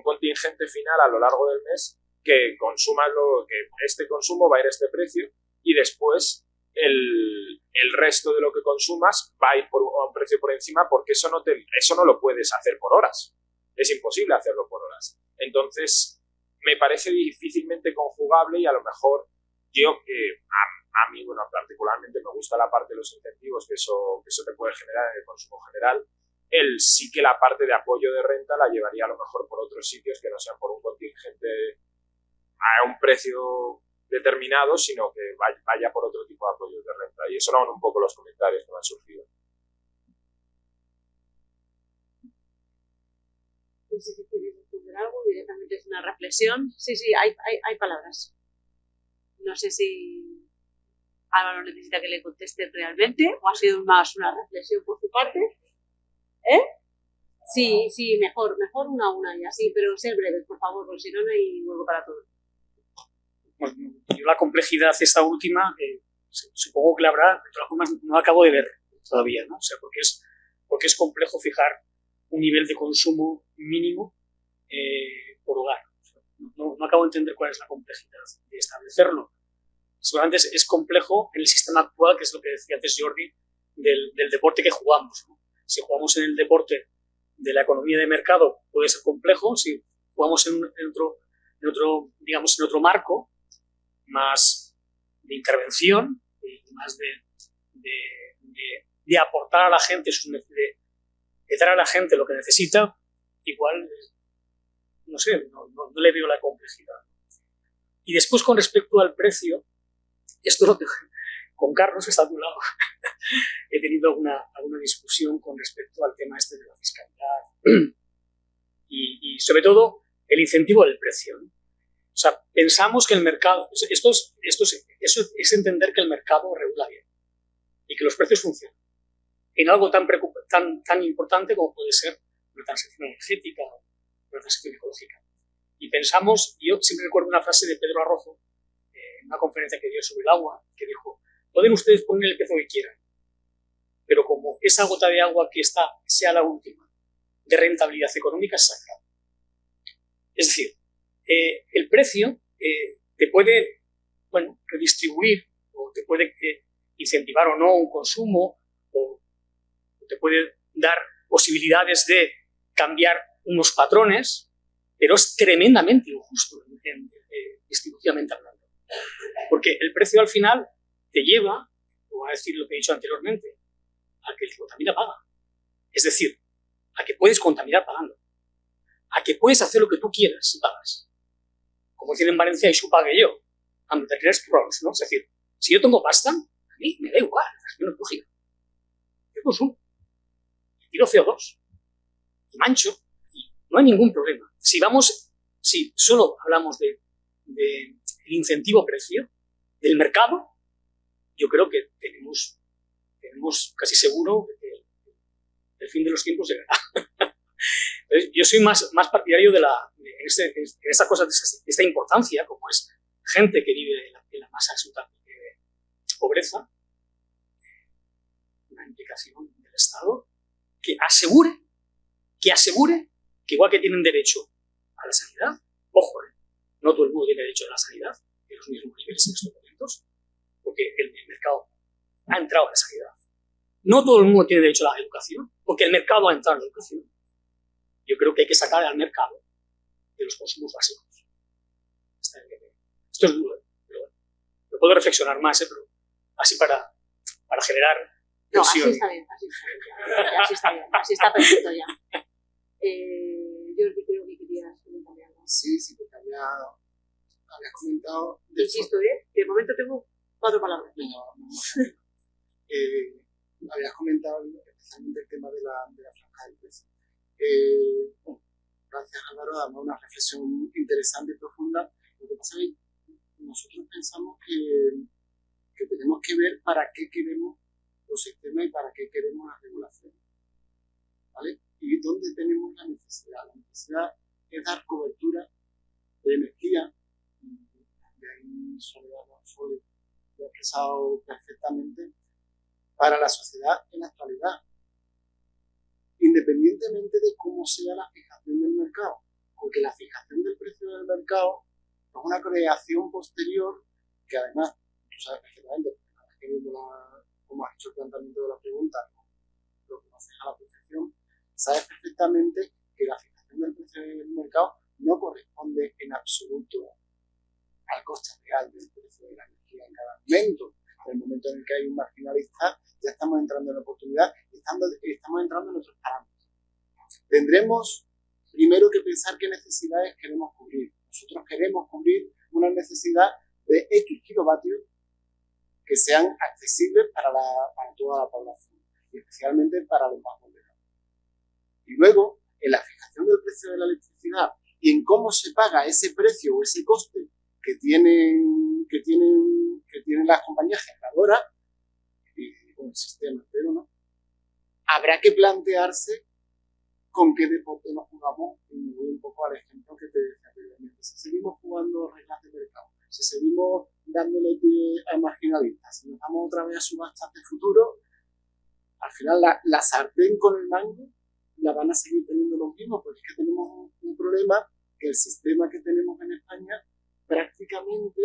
contingente final a lo largo del mes que consuma que este consumo va a ir a este precio y después el resto de lo que consumas va a ir a un precio por encima, porque eso no lo puedes hacer por horas. Es imposible hacerlo por horas. Entonces, me parece difícilmente conjugable y a lo mejor yo que a mí, particularmente me gusta la parte de los incentivos que eso te puede generar en el consumo general, sí que la parte de apoyo de renta la llevaría a lo mejor por otros sitios que no sean por un contingente a un precio determinado, sino que vaya por otro tipo de apoyos de renta. Y eso eran un poco los comentarios que me han surgido. No sé si quieres responder algo, directamente es una reflexión. Sí, hay palabras. No sé si Álvaro necesita que le conteste realmente o ha sido más una reflexión por su parte. Sí, mejor una y así, pero ser breves, por favor, porque si no, no hay huevo para todo. Bueno, yo la complejidad esta última, supongo que la habrá, de todas formas no la acabo de ver todavía, ¿no? O sea, porque es complejo fijar un nivel de consumo mínimo por hogar. O sea, no acabo de entender cuál es la complejidad de establecerlo. Seguramente es complejo en el sistema actual, que es lo que decía antes Jordi, del deporte que jugamos, ¿no? Si jugamos en el deporte de la economía de mercado puede ser complejo, si jugamos en otro marco más de intervención y más de aportar a la gente, de dar a la gente lo que necesita, igual, no sé, no le veo la complejidad. Y después, con respecto al precio, esto es lo que con Carlos, que está a tu lado, he tenido alguna discusión con respecto al tema este de la fiscalidad y sobre todo el incentivo del precio, ¿no? O sea, pensamos que el mercado, eso es entender que el mercado regula bien y que los precios funcionan en algo tan importante como puede ser una transición energética o una transición ecológica. Y pensamos, yo siempre recuerdo una frase de Pedro Arrojo en una conferencia que dio sobre el agua, que dijo: pueden ustedes poner el precio que quieran, pero como esa gota de agua que sea la última de rentabilidad económica, se acaba. Es decir, el precio te puede redistribuir o te puede incentivar o no un consumo o te puede dar posibilidades de cambiar unos patrones, pero es tremendamente injusto distributivamente hablando. Porque el precio al final te lleva, voy a decir lo que he dicho anteriormente, a que el que contamina paga. Es decir, a que puedes contaminar pagando. A que puedes hacer lo que tú quieras si pagas. Como dicen en Valencia, y su pague yo. And the rest rolls, ¿no? Es decir, si yo tengo pasta, a mí me da igual, yo no cogido. Yo consumo. Tiro CO2. Y mancho. Y no hay ningún problema. Si solo hablamos del incentivo precio, del mercado, yo creo que tenemos casi seguro que el fin de los tiempos llegará. Yo soy más partidario de esta cosa, de esta importancia, como es gente que vive en la más absoluta pobreza, una implicación del Estado que asegure que igual que tienen derecho a la sanidad, ojo, no todo el mundo tiene derecho a la sanidad en los mismos niveles en estos momentos, porque el mercado ha entrado en la sanidad. No todo el mundo tiene derecho a la educación, porque el mercado ha entrado en la educación. Yo creo que hay que sacar al mercado de los consumos básicos. Esto es duro, pero bueno, lo puedo reflexionar más, pero así para generar tensión. No, así está bien, así está perfecto ya. Jordi, creo que querías comentar algo. Sí, porque habías comentado... Insisto, de momento tengo 4 palabras. Habías comentado especialmente el tema de la franja del precio. Gracias, Álvaro, damos una reflexión interesante y profunda. Lo que pasa es que nosotros pensamos que tenemos que ver para qué queremos los sistemas y para qué queremos las regulaciones, ¿vale? Y dónde tenemos la necesidad. La necesidad es dar cobertura de energía, de ahí Soledad lo ha expresado perfectamente, para la sociedad en la actualidad, independientemente de cómo sea la fijación del mercado, porque la fijación del precio del mercado es una creación posterior que además, tú sabes perfectamente, como has hecho el planteamiento de la pregunta, lo conoces a la perfección, sabes perfectamente que la fijación del precio del mercado no corresponde en absoluto al coste real del precio de la energía en cada momento. En el momento en el que hay un marginalista, ya estamos entrando en la oportunidad y estamos entrando en otros parámetros. Tendremos primero que pensar qué necesidades queremos cubrir. Nosotros queremos cubrir una necesidad de X kilovatios que sean accesibles para toda la población, y especialmente para los más vulnerables. Y luego, en la fijación del precio de la electricidad y en cómo se paga ese precio o ese coste que tienen las compañías generadoras y con el sistema entero, ¿no? Habrá que plantearse con qué deporte nos jugamos, y me voy un poco al ejemplo que te decía anteriormente. Si seguimos jugando reglas de mercado, si seguimos dándole pie a marginalistas, si nos damos otra vez a subastas de futuro, al final la sartén con el mango la van a seguir teniendo los mismos, porque es que tenemos un problema que el sistema que tenemos en España, prácticamente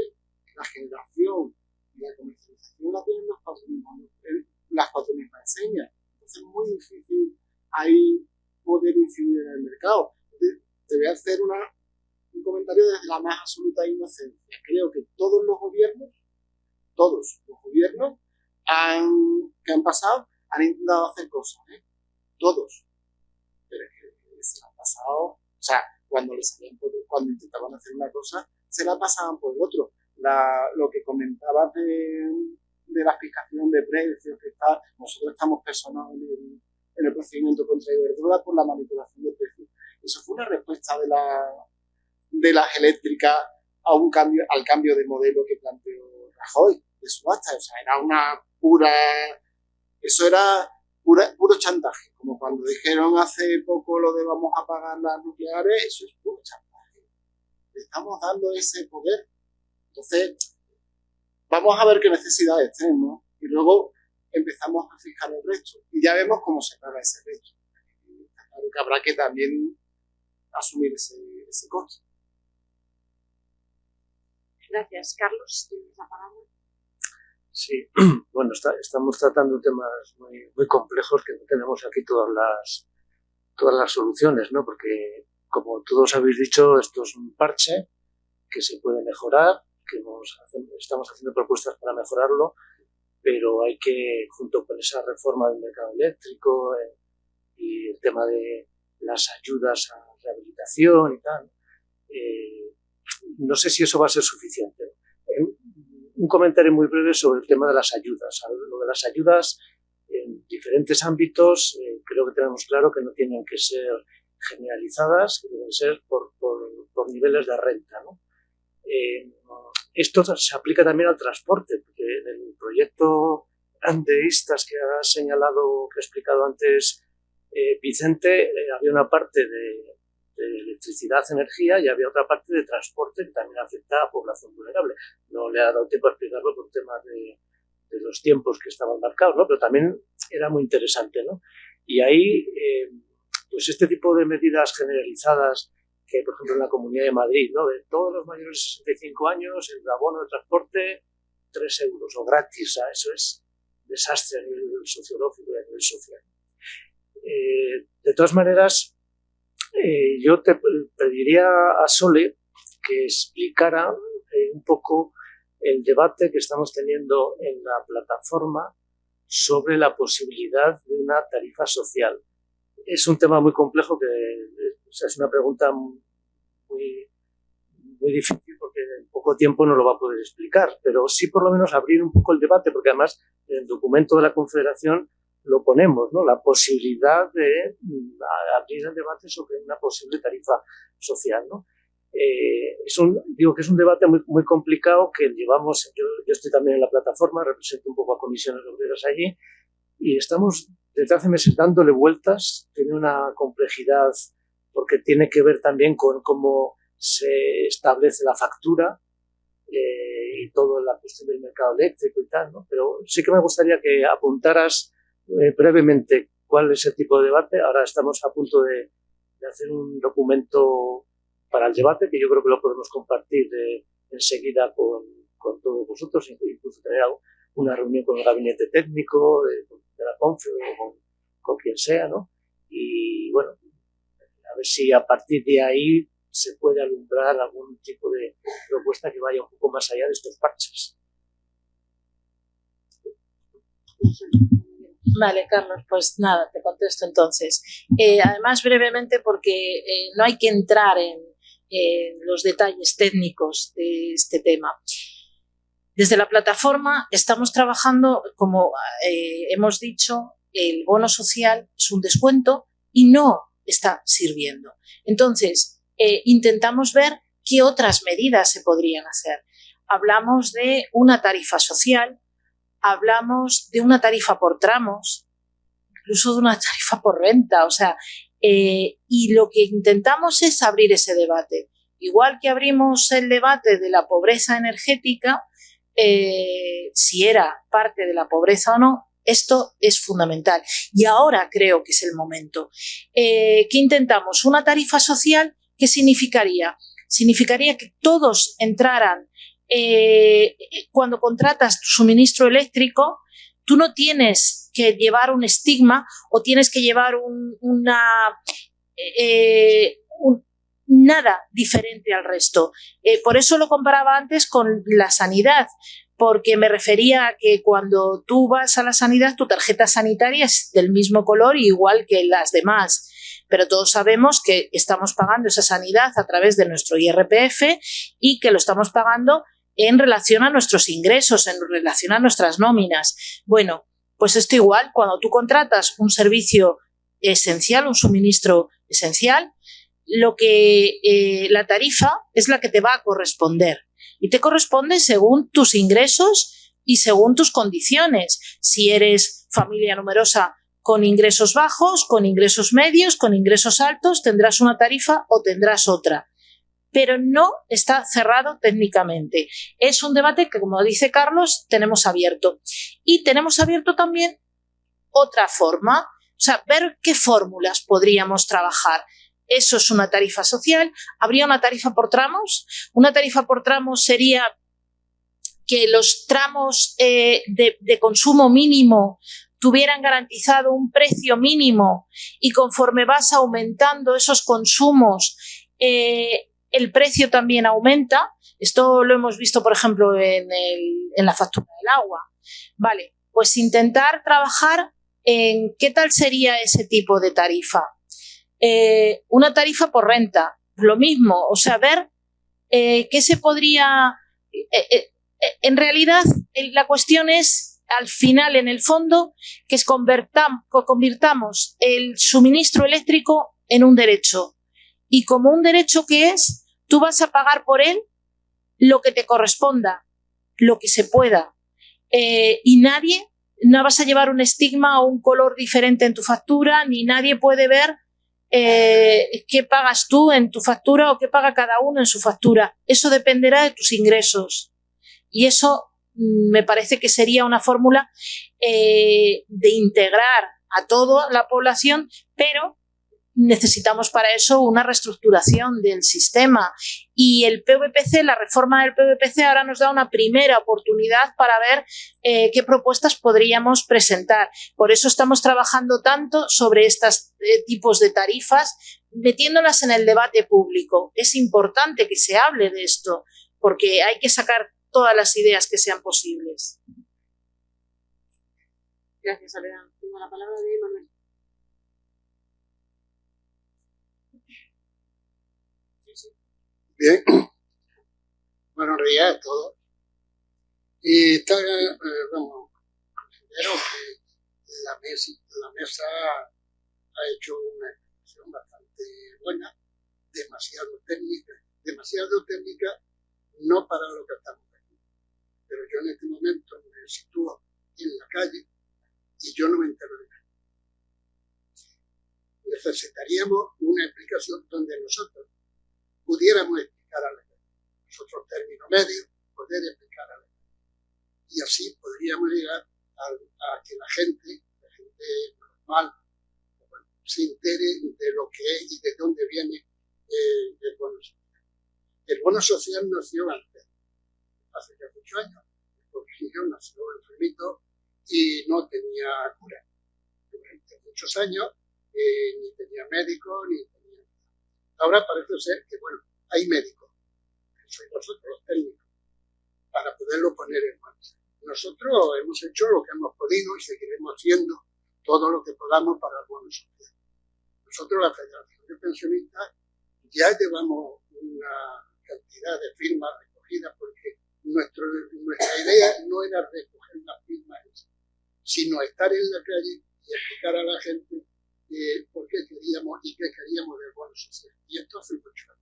la generación y la comercialización la tienen las cuatro mismas enseñas. Entonces es muy difícil ahí poder incidir en el mercado. Te voy a hacer un comentario desde la más absoluta inocencia. Creo que todos los gobiernos que han pasado han intentado hacer cosas, todos. Pero es que se han pasado, o sea, cuando intentaban hacer una cosa, se la pasaban por el otro. Lo que comentabas de la fijación de precios, nosotros estamos personados en el procedimiento contra Iberdrola por la manipulación de precios. Eso fue una respuesta de las eléctricas al cambio de modelo que planteó Rajoy de subasta. O sea, eso era puro chantaje, como cuando dijeron hace poco lo de vamos a pagar las nucleares. Eso es puro chantaje. Le estamos dando ese poder. Entonces, vamos a ver qué necesidades tenemos y luego empezamos a fijar el resto y ya vemos cómo se paga ese resto. Claro que habrá que también asumir ese coste. Gracias. Carlos, ¿tienes la palabra? Sí, bueno, estamos tratando temas muy complejos que no tenemos aquí todas las soluciones, ¿no? Porque, como todos habéis dicho, esto es un parche que se puede mejorar, que estamos haciendo propuestas para mejorarlo, pero hay que, junto con esa reforma del mercado eléctrico y el tema de las ayudas a rehabilitación y tal, no sé si eso va a ser suficiente. Un comentario muy breve sobre el tema de las ayudas. Lo de las ayudas en diferentes ámbitos, creo que tenemos claro que no tienen que ser generalizadas, que deben ser por niveles de renta, ¿no? Esto se aplica también al transporte, porque en el proyecto de Istas que ha señalado, que ha explicado antes Vicente, había una parte de electricidad, energía, y había otra parte de transporte que también afecta a población vulnerable. No le ha dado tiempo a explicarlo por temas de los tiempos que estaban marcados, ¿no? Pero también era muy interesante, ¿no? Y ahí, pues este tipo de medidas generalizadas que, por ejemplo, en la Comunidad de Madrid, ¿no? De todos los mayores de 65 años, el abono de transporte, 3 euros o gratis. Eso es desastre a nivel sociológico y a nivel social. De todas maneras, yo te pediría a Sole que explicara un poco el debate que estamos teniendo en la plataforma sobre la posibilidad de una tarifa social. Es un tema muy complejo, es una pregunta muy difícil porque en poco tiempo no lo va a poder explicar, pero sí por lo menos abrir un poco el debate, porque además en el documento de la Confederación lo ponemos, ¿no? La posibilidad de abrir el debate sobre una posible tarifa social, ¿no? Digo que es un debate muy complicado que llevamos. Yo estoy también en la plataforma, represento un poco a comisiones obreras allí, y estamos desde hace meses dándole vueltas. Tiene una complejidad porque tiene que ver también con cómo se establece la factura y toda la cuestión del mercado eléctrico y tal, ¿no? Pero sí que me gustaría que apuntaras brevemente cuál es el tipo de debate. Ahora estamos a punto de hacer un documento para el debate que yo creo que lo podemos compartir enseguida con todos vosotros, incluso tener una reunión con el gabinete técnico de la CONFE o con quien sea, ¿no? Y bueno, a ver si a partir de ahí se puede alumbrar algún tipo de propuesta que vaya un poco más allá de estos parches. Vale, Carlos, pues nada, te contesto entonces. Además, brevemente, porque no hay que entrar en los detalles técnicos de este tema. Desde la plataforma estamos trabajando, como hemos dicho, el bono social es un descuento y no está sirviendo. Entonces, intentamos ver qué otras medidas se podrían hacer. Hablamos de una tarifa social, hablamos de una tarifa por tramos, incluso de una tarifa por renta, o sea, y lo que intentamos es abrir ese debate. Igual que abrimos el debate de la pobreza energética, si era parte de la pobreza o no, esto es fundamental. Y ahora creo que es el momento. ¿Qué intentamos? Una tarifa social, ¿qué significaría? Significaría que todos entraran. Cuando contratas tu suministro eléctrico, tú no tienes que llevar un estigma o tienes que llevar nada diferente al resto. Por eso lo comparaba antes con la sanidad, porque me refería a que cuando tú vas a la sanidad, tu tarjeta sanitaria es del mismo color igual que las demás. Pero todos sabemos que estamos pagando esa sanidad a través de nuestro IRPF y que lo estamos pagando en relación a nuestros ingresos, en relación a nuestras nóminas. Bueno, pues esto igual, cuando tú contratas un servicio esencial, un suministro esencial, la tarifa es la que te va a corresponder y te corresponde según tus ingresos y según tus condiciones. Si eres familia numerosa con ingresos bajos, con ingresos medios, con ingresos altos, tendrás una tarifa o tendrás otra. Pero no está cerrado técnicamente. Es un debate que, como dice Carlos, tenemos abierto. Y tenemos abierto también otra forma, o sea, ver qué fórmulas podríamos trabajar. Eso es una tarifa social. ¿Habría una tarifa por tramos? Una tarifa por tramos sería que los tramos de consumo mínimo tuvieran garantizado un precio mínimo y conforme vas aumentando esos consumos, el precio también aumenta. Esto lo hemos visto, por ejemplo, en la factura del agua. Vale, pues intentar trabajar en qué tal sería ese tipo de tarifa. Una tarifa por renta, lo mismo, o sea, ver qué se podría... en realidad, la cuestión es, al final, en el fondo, que convirtamos el suministro eléctrico en un derecho. Y como un derecho que es, tú vas a pagar por él lo que te corresponda, lo que se pueda. Y no vas a llevar un estigma o un color diferente en tu factura, ni nadie puede ver qué pagas tú en tu factura o qué paga cada uno en su factura. Eso dependerá de tus ingresos. Y eso me parece que sería una fórmula de integrar a toda la población, pero necesitamos para eso una reestructuración del sistema. Y el PVPC, la reforma del PVPC, ahora nos da una primera oportunidad para ver qué propuestas podríamos presentar. Por eso estamos trabajando tanto sobre estos tipos de tarifas, metiéndolas en el debate público. Es importante que se hable de esto, porque hay que sacar todas las ideas que sean posibles. Gracias, Soledad. Tengo la palabra de Manuel. Bien, buenos días a todos. Y considero que la mesa ha hecho una exposición bastante buena, demasiado técnica, no para lo que estamos aquí. Pero yo en este momento me sitúo en la calle y yo no me entero de nada. Necesitaríamos una explicación donde nosotros pudiéramos explicar a la gente, nosotros término medio, poder explicar a la gente. Y así podríamos llegar a que la gente normal, se entere de lo que es y de dónde viene el bono social. El bono social nació antes, hace ya muchos años, porque yo nació enfermito y no tenía cura. Durante muchos años ni tenía médico, ni tenía... Ahora parece ser que, bueno, hay médicos, que sois vosotros los técnicos, para poderlo poner en marcha. Nosotros hemos hecho lo que hemos podido y seguiremos haciendo todo lo que podamos para el bono social. Nosotros, la Federación de Pensionistas, ya llevamos una cantidad de firmas recogidas porque nuestra idea no era recoger las firmas, sino estar en la calle y explicar a la gente por qué queríamos y qué queríamos del bono social. Y esto hace 8 años.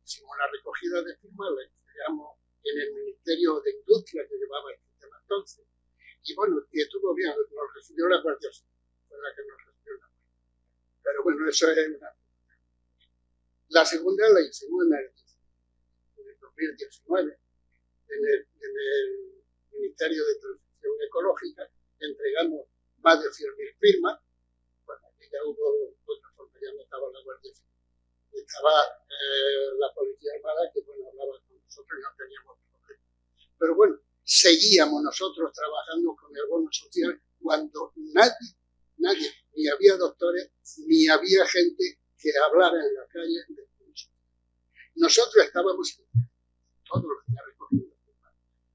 Hicimos la recogida de firmas, la entregamos en el Ministerio de Industria que llevaba el sistema entonces. Y bueno, y estuvo bien, nos recibió la Guardia Civil, fue la que nos recibió la Guardia. Pero bueno, eso es una... La segunda la hicimos en el 2019, en el Ministerio de Transición Ecológica, entregamos más de 100.000 firmas. Bueno, aquí ya hubo otra forma, ya no estaba la Guardia Civil. Estaba la Policía Armada, que bueno, hablaba con nosotros y no teníamos problema. Pero bueno, seguíamos nosotros trabajando con el bono social cuando nadie, ni había doctores, ni había gente que hablara en la calle del bono social. Nosotros estábamos todos los días recogiendo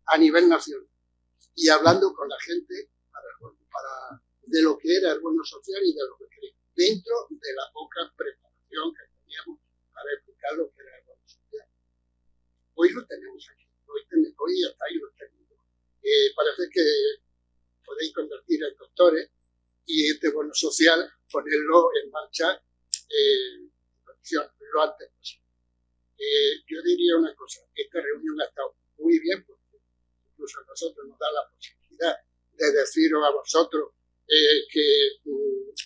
a nivel nacional y hablando con la gente de lo que era el bono social y de lo que queríamos, dentro de la poca preparación que teníamos para explicar lo que era el bono social. Hoy lo tenemos aquí, hoy hasta ahí lo tenemos. Parece que podéis convertir en doctores y este bono social ponerlo en marcha lo antes posible. Yo diría una cosa, esta reunión ha estado muy bien porque incluso a nosotros nos da la posibilidad de deciros a vosotros que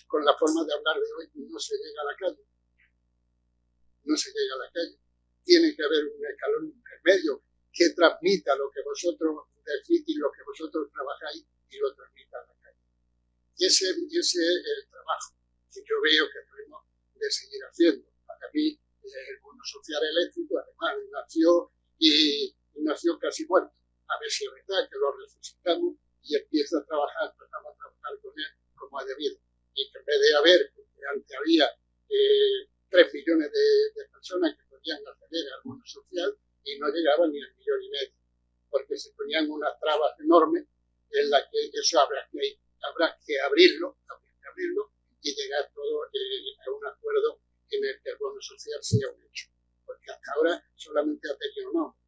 con la forma de hablar de hoy no se llega a la calle. No se llega a la calle. Tiene que haber un escalón intermedio que transmita lo que vosotros decís y lo que vosotros trabajáis y lo transmita a la calle. Y ese es el trabajo que yo veo que debemos de seguir haciendo. Para mí, el bono social eléctrico, además, nació casi muerto. A ver si es verdad que lo resucitamos y empieza a trabajar, empezamos a trabajar con él como ha debido. Y que en vez de haber, porque antes había 3 millones de personas que podían acceder al bono social y no llegaban ni al 1,5 millones, porque se ponían unas trabas enormes en la que eso habrá que abrirlo y llegar todo a un acuerdo en el que el bono social sea un hecho. Porque hasta ahora solamente ha tenido nombre.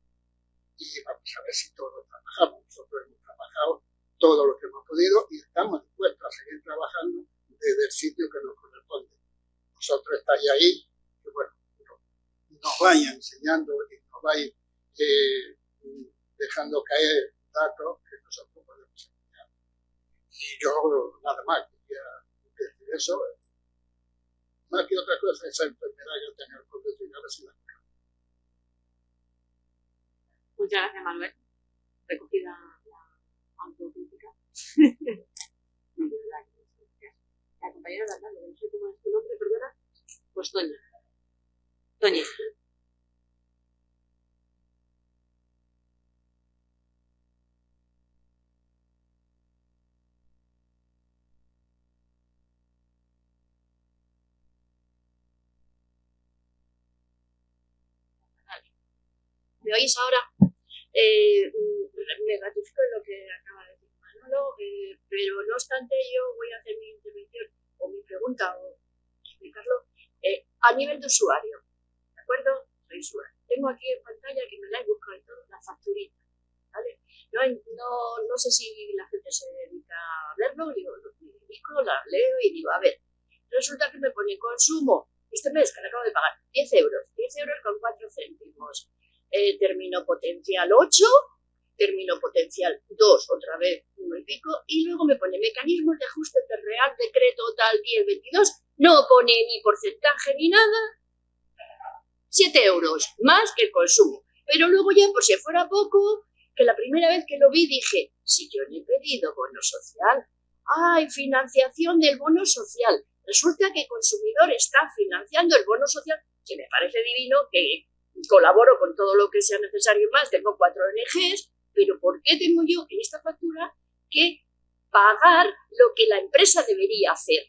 Y vamos a ver si todos trabajamos. Nosotros hemos trabajado todo lo que hemos podido y estamos dispuestos a seguir trabajando desde el sitio que nos corresponde. Vosotros estáis ahí, que bueno, nos vais enseñando y nos vais dejando caer datos que nosotros podemos enseñar. Y yo nada más quería decir eso. Más que otra cosa, esa enfermedad yo tengo el profesional así la cura. Muchas gracias, Manuel. Recogida la autocrítica. La compañera de Arnaldo, no sé cómo es tu nombre, perdona. Pues Toña. Toña. ¿Me oís ahora? Me ratifico en lo que acaba de decir Manolo, pero no obstante yo voy a hacer mi intervención o mi pregunta o explicarlo a nivel de usuario, ¿de acuerdo? Soy usuario. Tengo aquí en pantalla, que me la he buscado y todo, la facturita, ¿vale? No sé si la gente se dedica a verlo, yo lo publico, la leo y digo, a ver, resulta que me pone consumo, este mes que le acabo de pagar, 10 euros con 4 céntimos. Término potencial 8, término potencial 2, otra vez 1 y pico, y luego me pone mecanismos de ajuste del Real Decreto tal 1022, no pone ni porcentaje ni nada, 7 euros más que el consumo. Pero luego ya, por si fuera poco, que la primera vez que lo vi dije, si yo le he pedido bono social, ¡ay, financiación del bono social! Resulta que el consumidor está financiando el bono social, que me parece divino, que colaboro con todo lo que sea necesario y más, tengo 4 ONGs, pero ¿por qué tengo yo en esta factura que pagar lo que la empresa debería hacer?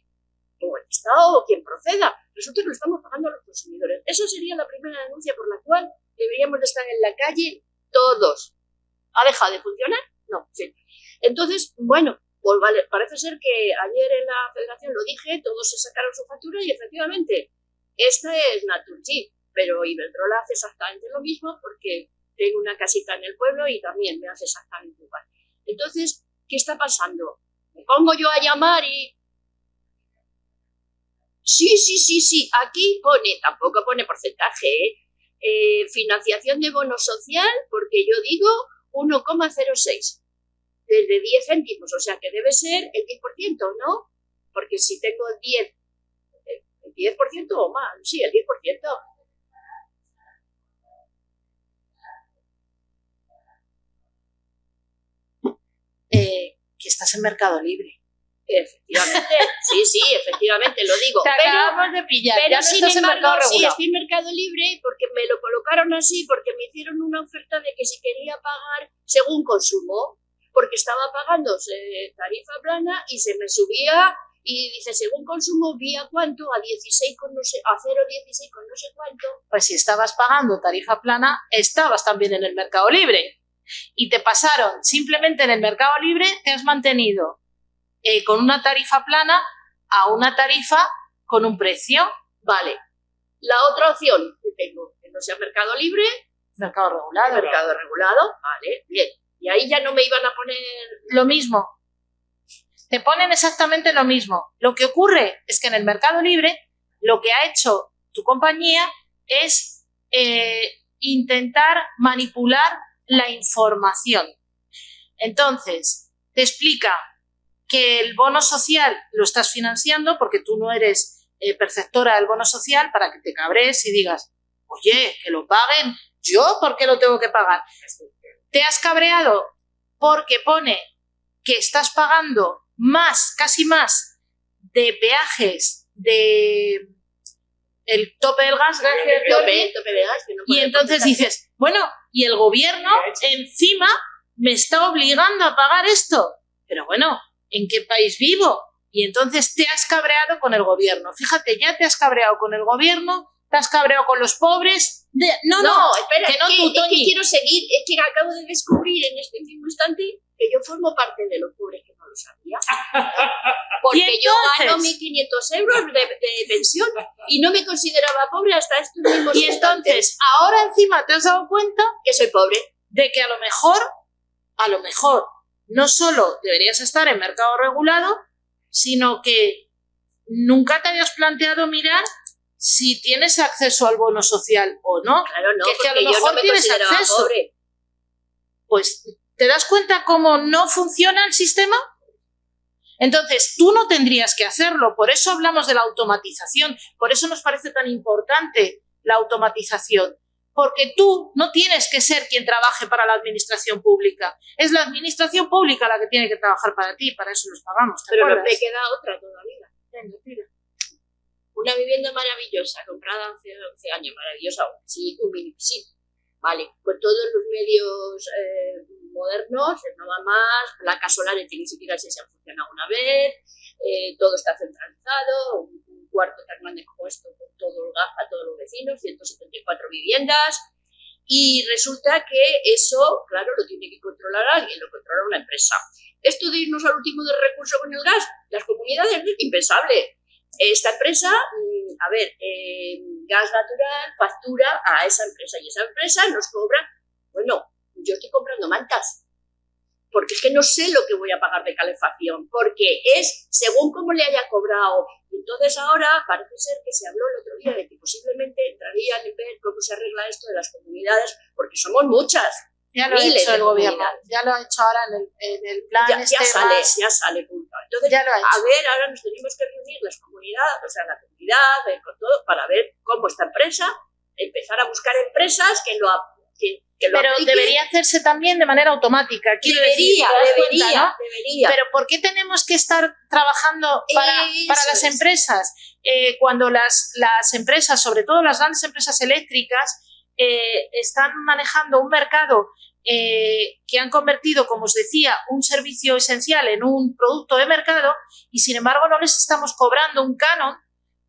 O el Estado o quien proceda. Resulta que lo estamos pagando a los consumidores. Eso sería la primera denuncia por la cual deberíamos de estar en la calle todos. ¿Ha dejado de funcionar? No, sí. Entonces, bueno, pues vale, parece ser que ayer en la Federación lo dije, todos se sacaron su factura y efectivamente, esta es Naturgy. Pero Iberdrola hace exactamente lo mismo porque tengo una casita en el pueblo y también me hace exactamente igual. Entonces, ¿qué está pasando? ¿Me pongo yo a llamar y...? Sí, aquí pone, tampoco pone porcentaje, financiación de bono social, porque yo digo 1,06, desde 10 céntimos, o sea que debe ser el 10%, ¿no? Porque si tengo el 10% o más, sí, el 10%. Que estás en Mercado Libre. Efectivamente, sí, efectivamente, lo digo. Te acabamos de pillar. Pero no sin embargo, sí, estoy en Mercado Libre porque me lo colocaron así, porque me hicieron una oferta de que si quería pagar según consumo, porque estaba pagando tarifa plana y se me subía y dice según consumo vía cuánto, a 16 con no sé, a 0,16 con no sé cuánto. Pues si estabas pagando tarifa plana, estabas también en el Mercado Libre. Y te pasaron, simplemente en el Mercado Libre te has mantenido con una tarifa plana a una tarifa con un precio. Vale. La otra opción que tengo, que no sea Mercado Libre, Mercado regulado. Mercado regulado, vale, bien. Y ahí ya no me iban a poner... Lo mismo. Te ponen exactamente lo mismo. Lo que ocurre es que en el Mercado Libre lo que ha hecho tu compañía es intentar manipular la información. Entonces, te explica que el bono social lo estás financiando porque tú no eres perceptora del bono social para que te cabrees y digas, oye, que lo paguen, ¿yo por qué lo tengo que pagar? Te has cabreado porque pone que estás pagando más, casi más, de peajes de el tope del gas, el tope de gas, que no y entonces dices, bueno, y el gobierno encima me está obligando a pagar esto. Pero bueno, ¿en qué país vivo? Y entonces te has cabreado con el gobierno. Fíjate, ya te has cabreado con el gobierno, te has cabreado con los pobres. No, espera, que no, es que quiero seguir, es que acabo de descubrir en este mismo instante que yo formo parte de los pobres que no lo sabía. Porque yo gano 1.500 euros de pensión y no me consideraba pobre hasta estos mismos Y entonces, ahora encima te has dado cuenta que soy pobre. De que a lo mejor, no solo deberías estar en mercado regulado, sino que nunca te habías planteado mirar si tienes acceso al bono social o no. Claro, no, que a lo porque yo mejor no me tienes consideraba acceso. pobre. Pues, ¿te das cuenta cómo no funciona el sistema? Entonces, tú no tendrías que hacerlo. Por eso hablamos de la automatización. Por eso nos parece tan importante la automatización. Porque tú no tienes que ser quien trabaje para la administración pública. Es la administración pública la que tiene que trabajar para ti. Para eso los pagamos. Pero acuerdas? me queda otra todavía. Una vivienda maravillosa, comprada hace 11 años, maravillosa, sí, un mini piscina, vale, con todos los medios modernos, no va más, placas solares que ni siquiera sé si han funcionado una vez, todo está centralizado, un cuarto tan grande como esto, con todo el gas a todos los vecinos, 174 viviendas, y resulta que eso, claro, lo tiene que controlar alguien, lo controla una empresa. Esto de irnos al último del recurso con el gas, las comunidades, es impensable. Esta empresa, gas natural, factura a esa empresa y esa empresa nos cobra, bueno, yo estoy comprando mantas, porque es que no sé lo que voy a pagar de calefacción, porque es según cómo le haya cobrado. Entonces ahora parece ser que se habló el otro día de que posiblemente entrarían en ver cómo se arregla esto de las comunidades, porque somos muchas. Ya lo ha hecho el gobierno, ya lo ha hecho ahora en el plan ya sale, punto. Entonces, ya lo ha hecho. A ver, ahora nos tenemos que reunir las comunidades, o sea, la comunidad, con todo, para ver cómo esta empresa, empezar a buscar empresas que lo Pero apliquen. Debería hacerse también de manera automática. Debería. Pero ¿por qué tenemos que estar trabajando para las empresas? Cuando las empresas, sobre todo las grandes empresas eléctricas, están manejando un mercado que han convertido, como os decía, un servicio esencial en un producto de mercado y, sin embargo, no les estamos cobrando un canon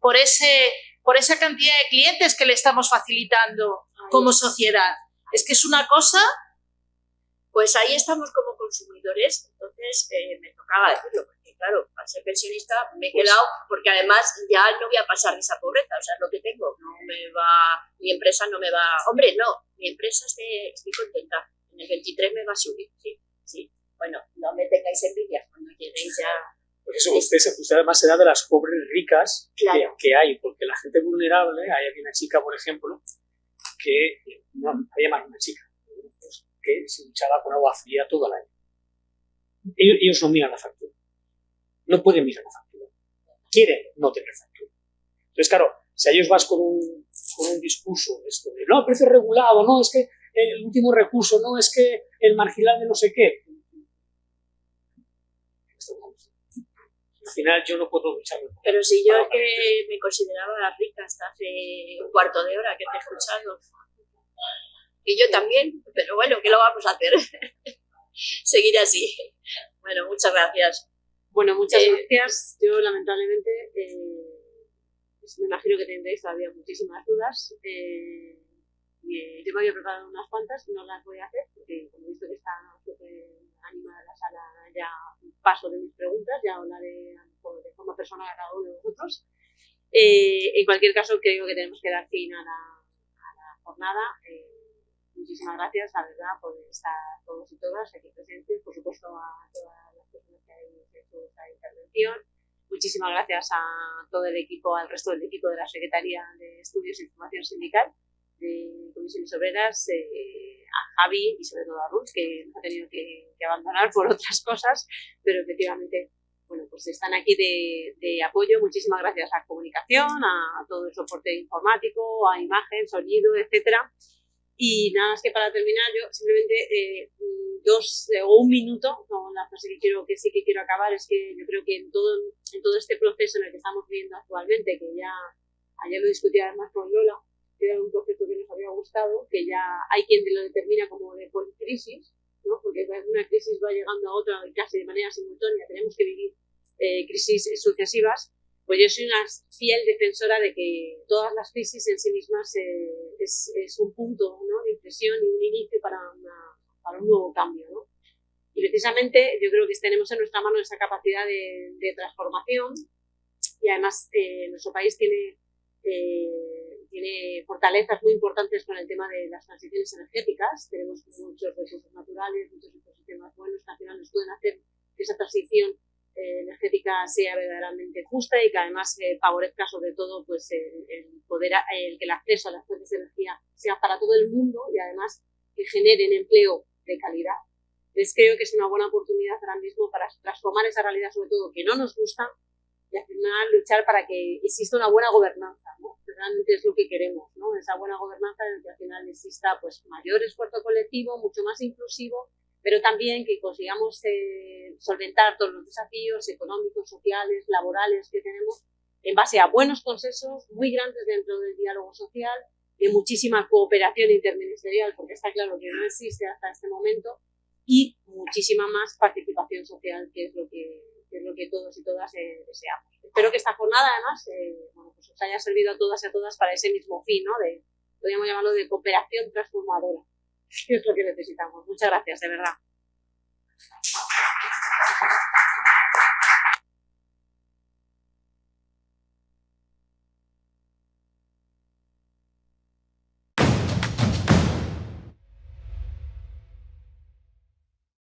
por esa cantidad de clientes que le estamos facilitando como sociedad. Es que es una cosa... Pues ahí estamos como consumidores, entonces me tocaba decirlo, porque claro, al ser pensionista me he quedado, porque además ya no voy a pasar de esa pobreza, o sea, es lo que tengo, mi empresa no me va, hombre, no, mi empresa estoy contenta, en el 23 me va a subir, sí, bueno, no me tengáis envidia cuando lleguéis ya. Pues eso, usted además será de las pobres ricas claro. que hay, porque la gente vulnerable, hay aquí una chica, por ejemplo, que, no, había más una chica, que se duchaba con agua fría todo el año. Ellos no miran la factura. No pueden mirar la factura. Quieren no tener factura. Entonces, claro, si a ellos vas con un discurso esto de no, precio regulado, no, es que el último recurso, no, es que el marginal de no sé qué. Al final yo no puedo ducharme. Pero si yo que me consideraba rica hasta hace un cuarto de hora que te he escuchado. Y yo también, pero bueno, ¿qué lo vamos a hacer? Seguir así. Bueno, muchas gracias. Bueno, muchas gracias. Yo, lamentablemente, me imagino que tendréis todavía muchísimas dudas. Yo me había preparado unas cuantas, no las voy a hacer, porque como he visto que está súper animada la sala, ya paso de mis preguntas, ya hablaré de forma personal a cada uno de vosotros. En cualquier caso, creo que tenemos que dar fin a la jornada. Muchísimas gracias, la verdad, por estar todos y todas aquí presentes, por supuesto a todas las personas que habéis hecho esta intervención. Muchísimas gracias a todo el equipo, al resto del equipo de la Secretaría de Estudios y Formación Sindical, de Comisiones Obreras, a Javi y sobre todo a Ruth, que nos ha tenido que abandonar por otras cosas, pero efectivamente, bueno, pues están aquí de apoyo. Muchísimas gracias a Comunicación, a todo el soporte informático, a imagen, sonido, etcétera. Y nada más que para terminar, yo simplemente un minuto, no, la frase que sí que quiero acabar es que yo creo que en todo este proceso en el que estamos viviendo actualmente, que ya ayer lo discutía además con Lola, que era un concepto que nos había gustado, que ya hay quien lo determina como de policrisis, ¿no? Porque una crisis va llegando a otra casi de manera simultánea, tenemos que vivir crisis sucesivas. Pues yo soy una fiel defensora de que todas las crisis en sí mismas es un punto, ¿no?, de inflexión y un inicio para un nuevo cambio, ¿no? Y precisamente yo creo que tenemos en nuestra mano esa capacidad de transformación, y además nuestro país tiene fortalezas muy importantes con el tema de las transiciones energéticas. Tenemos muchos recursos naturales, muchos ecosistemas buenos que al final nos pueden hacer que esa transición energética sea verdaderamente justa y que además favorezca sobre todo pues el que el acceso a las fuentes de energía sea para todo el mundo y además que generen empleo de calidad. Entonces creo que es una buena oportunidad ahora mismo para transformar esa realidad, sobre todo que no nos gusta, y al final luchar para que exista una buena gobernanza, ¿no? Que realmente es lo que queremos, ¿no? Esa buena gobernanza en la que al final exista pues mayor esfuerzo colectivo, mucho más inclusivo, pero también que consigamos solventar todos los desafíos económicos, sociales, laborales que tenemos en base a buenos consensos muy grandes dentro del diálogo social, de muchísima cooperación interministerial, porque está claro que no existe hasta este momento, y muchísima más participación social, que es lo que todos y todas deseamos. Espero que esta jornada, además, pues os haya servido a todas y a todas para ese mismo fin, ¿no? Podríamos llamarlo de cooperación transformadora, que es lo que necesitamos. Muchas gracias, de verdad.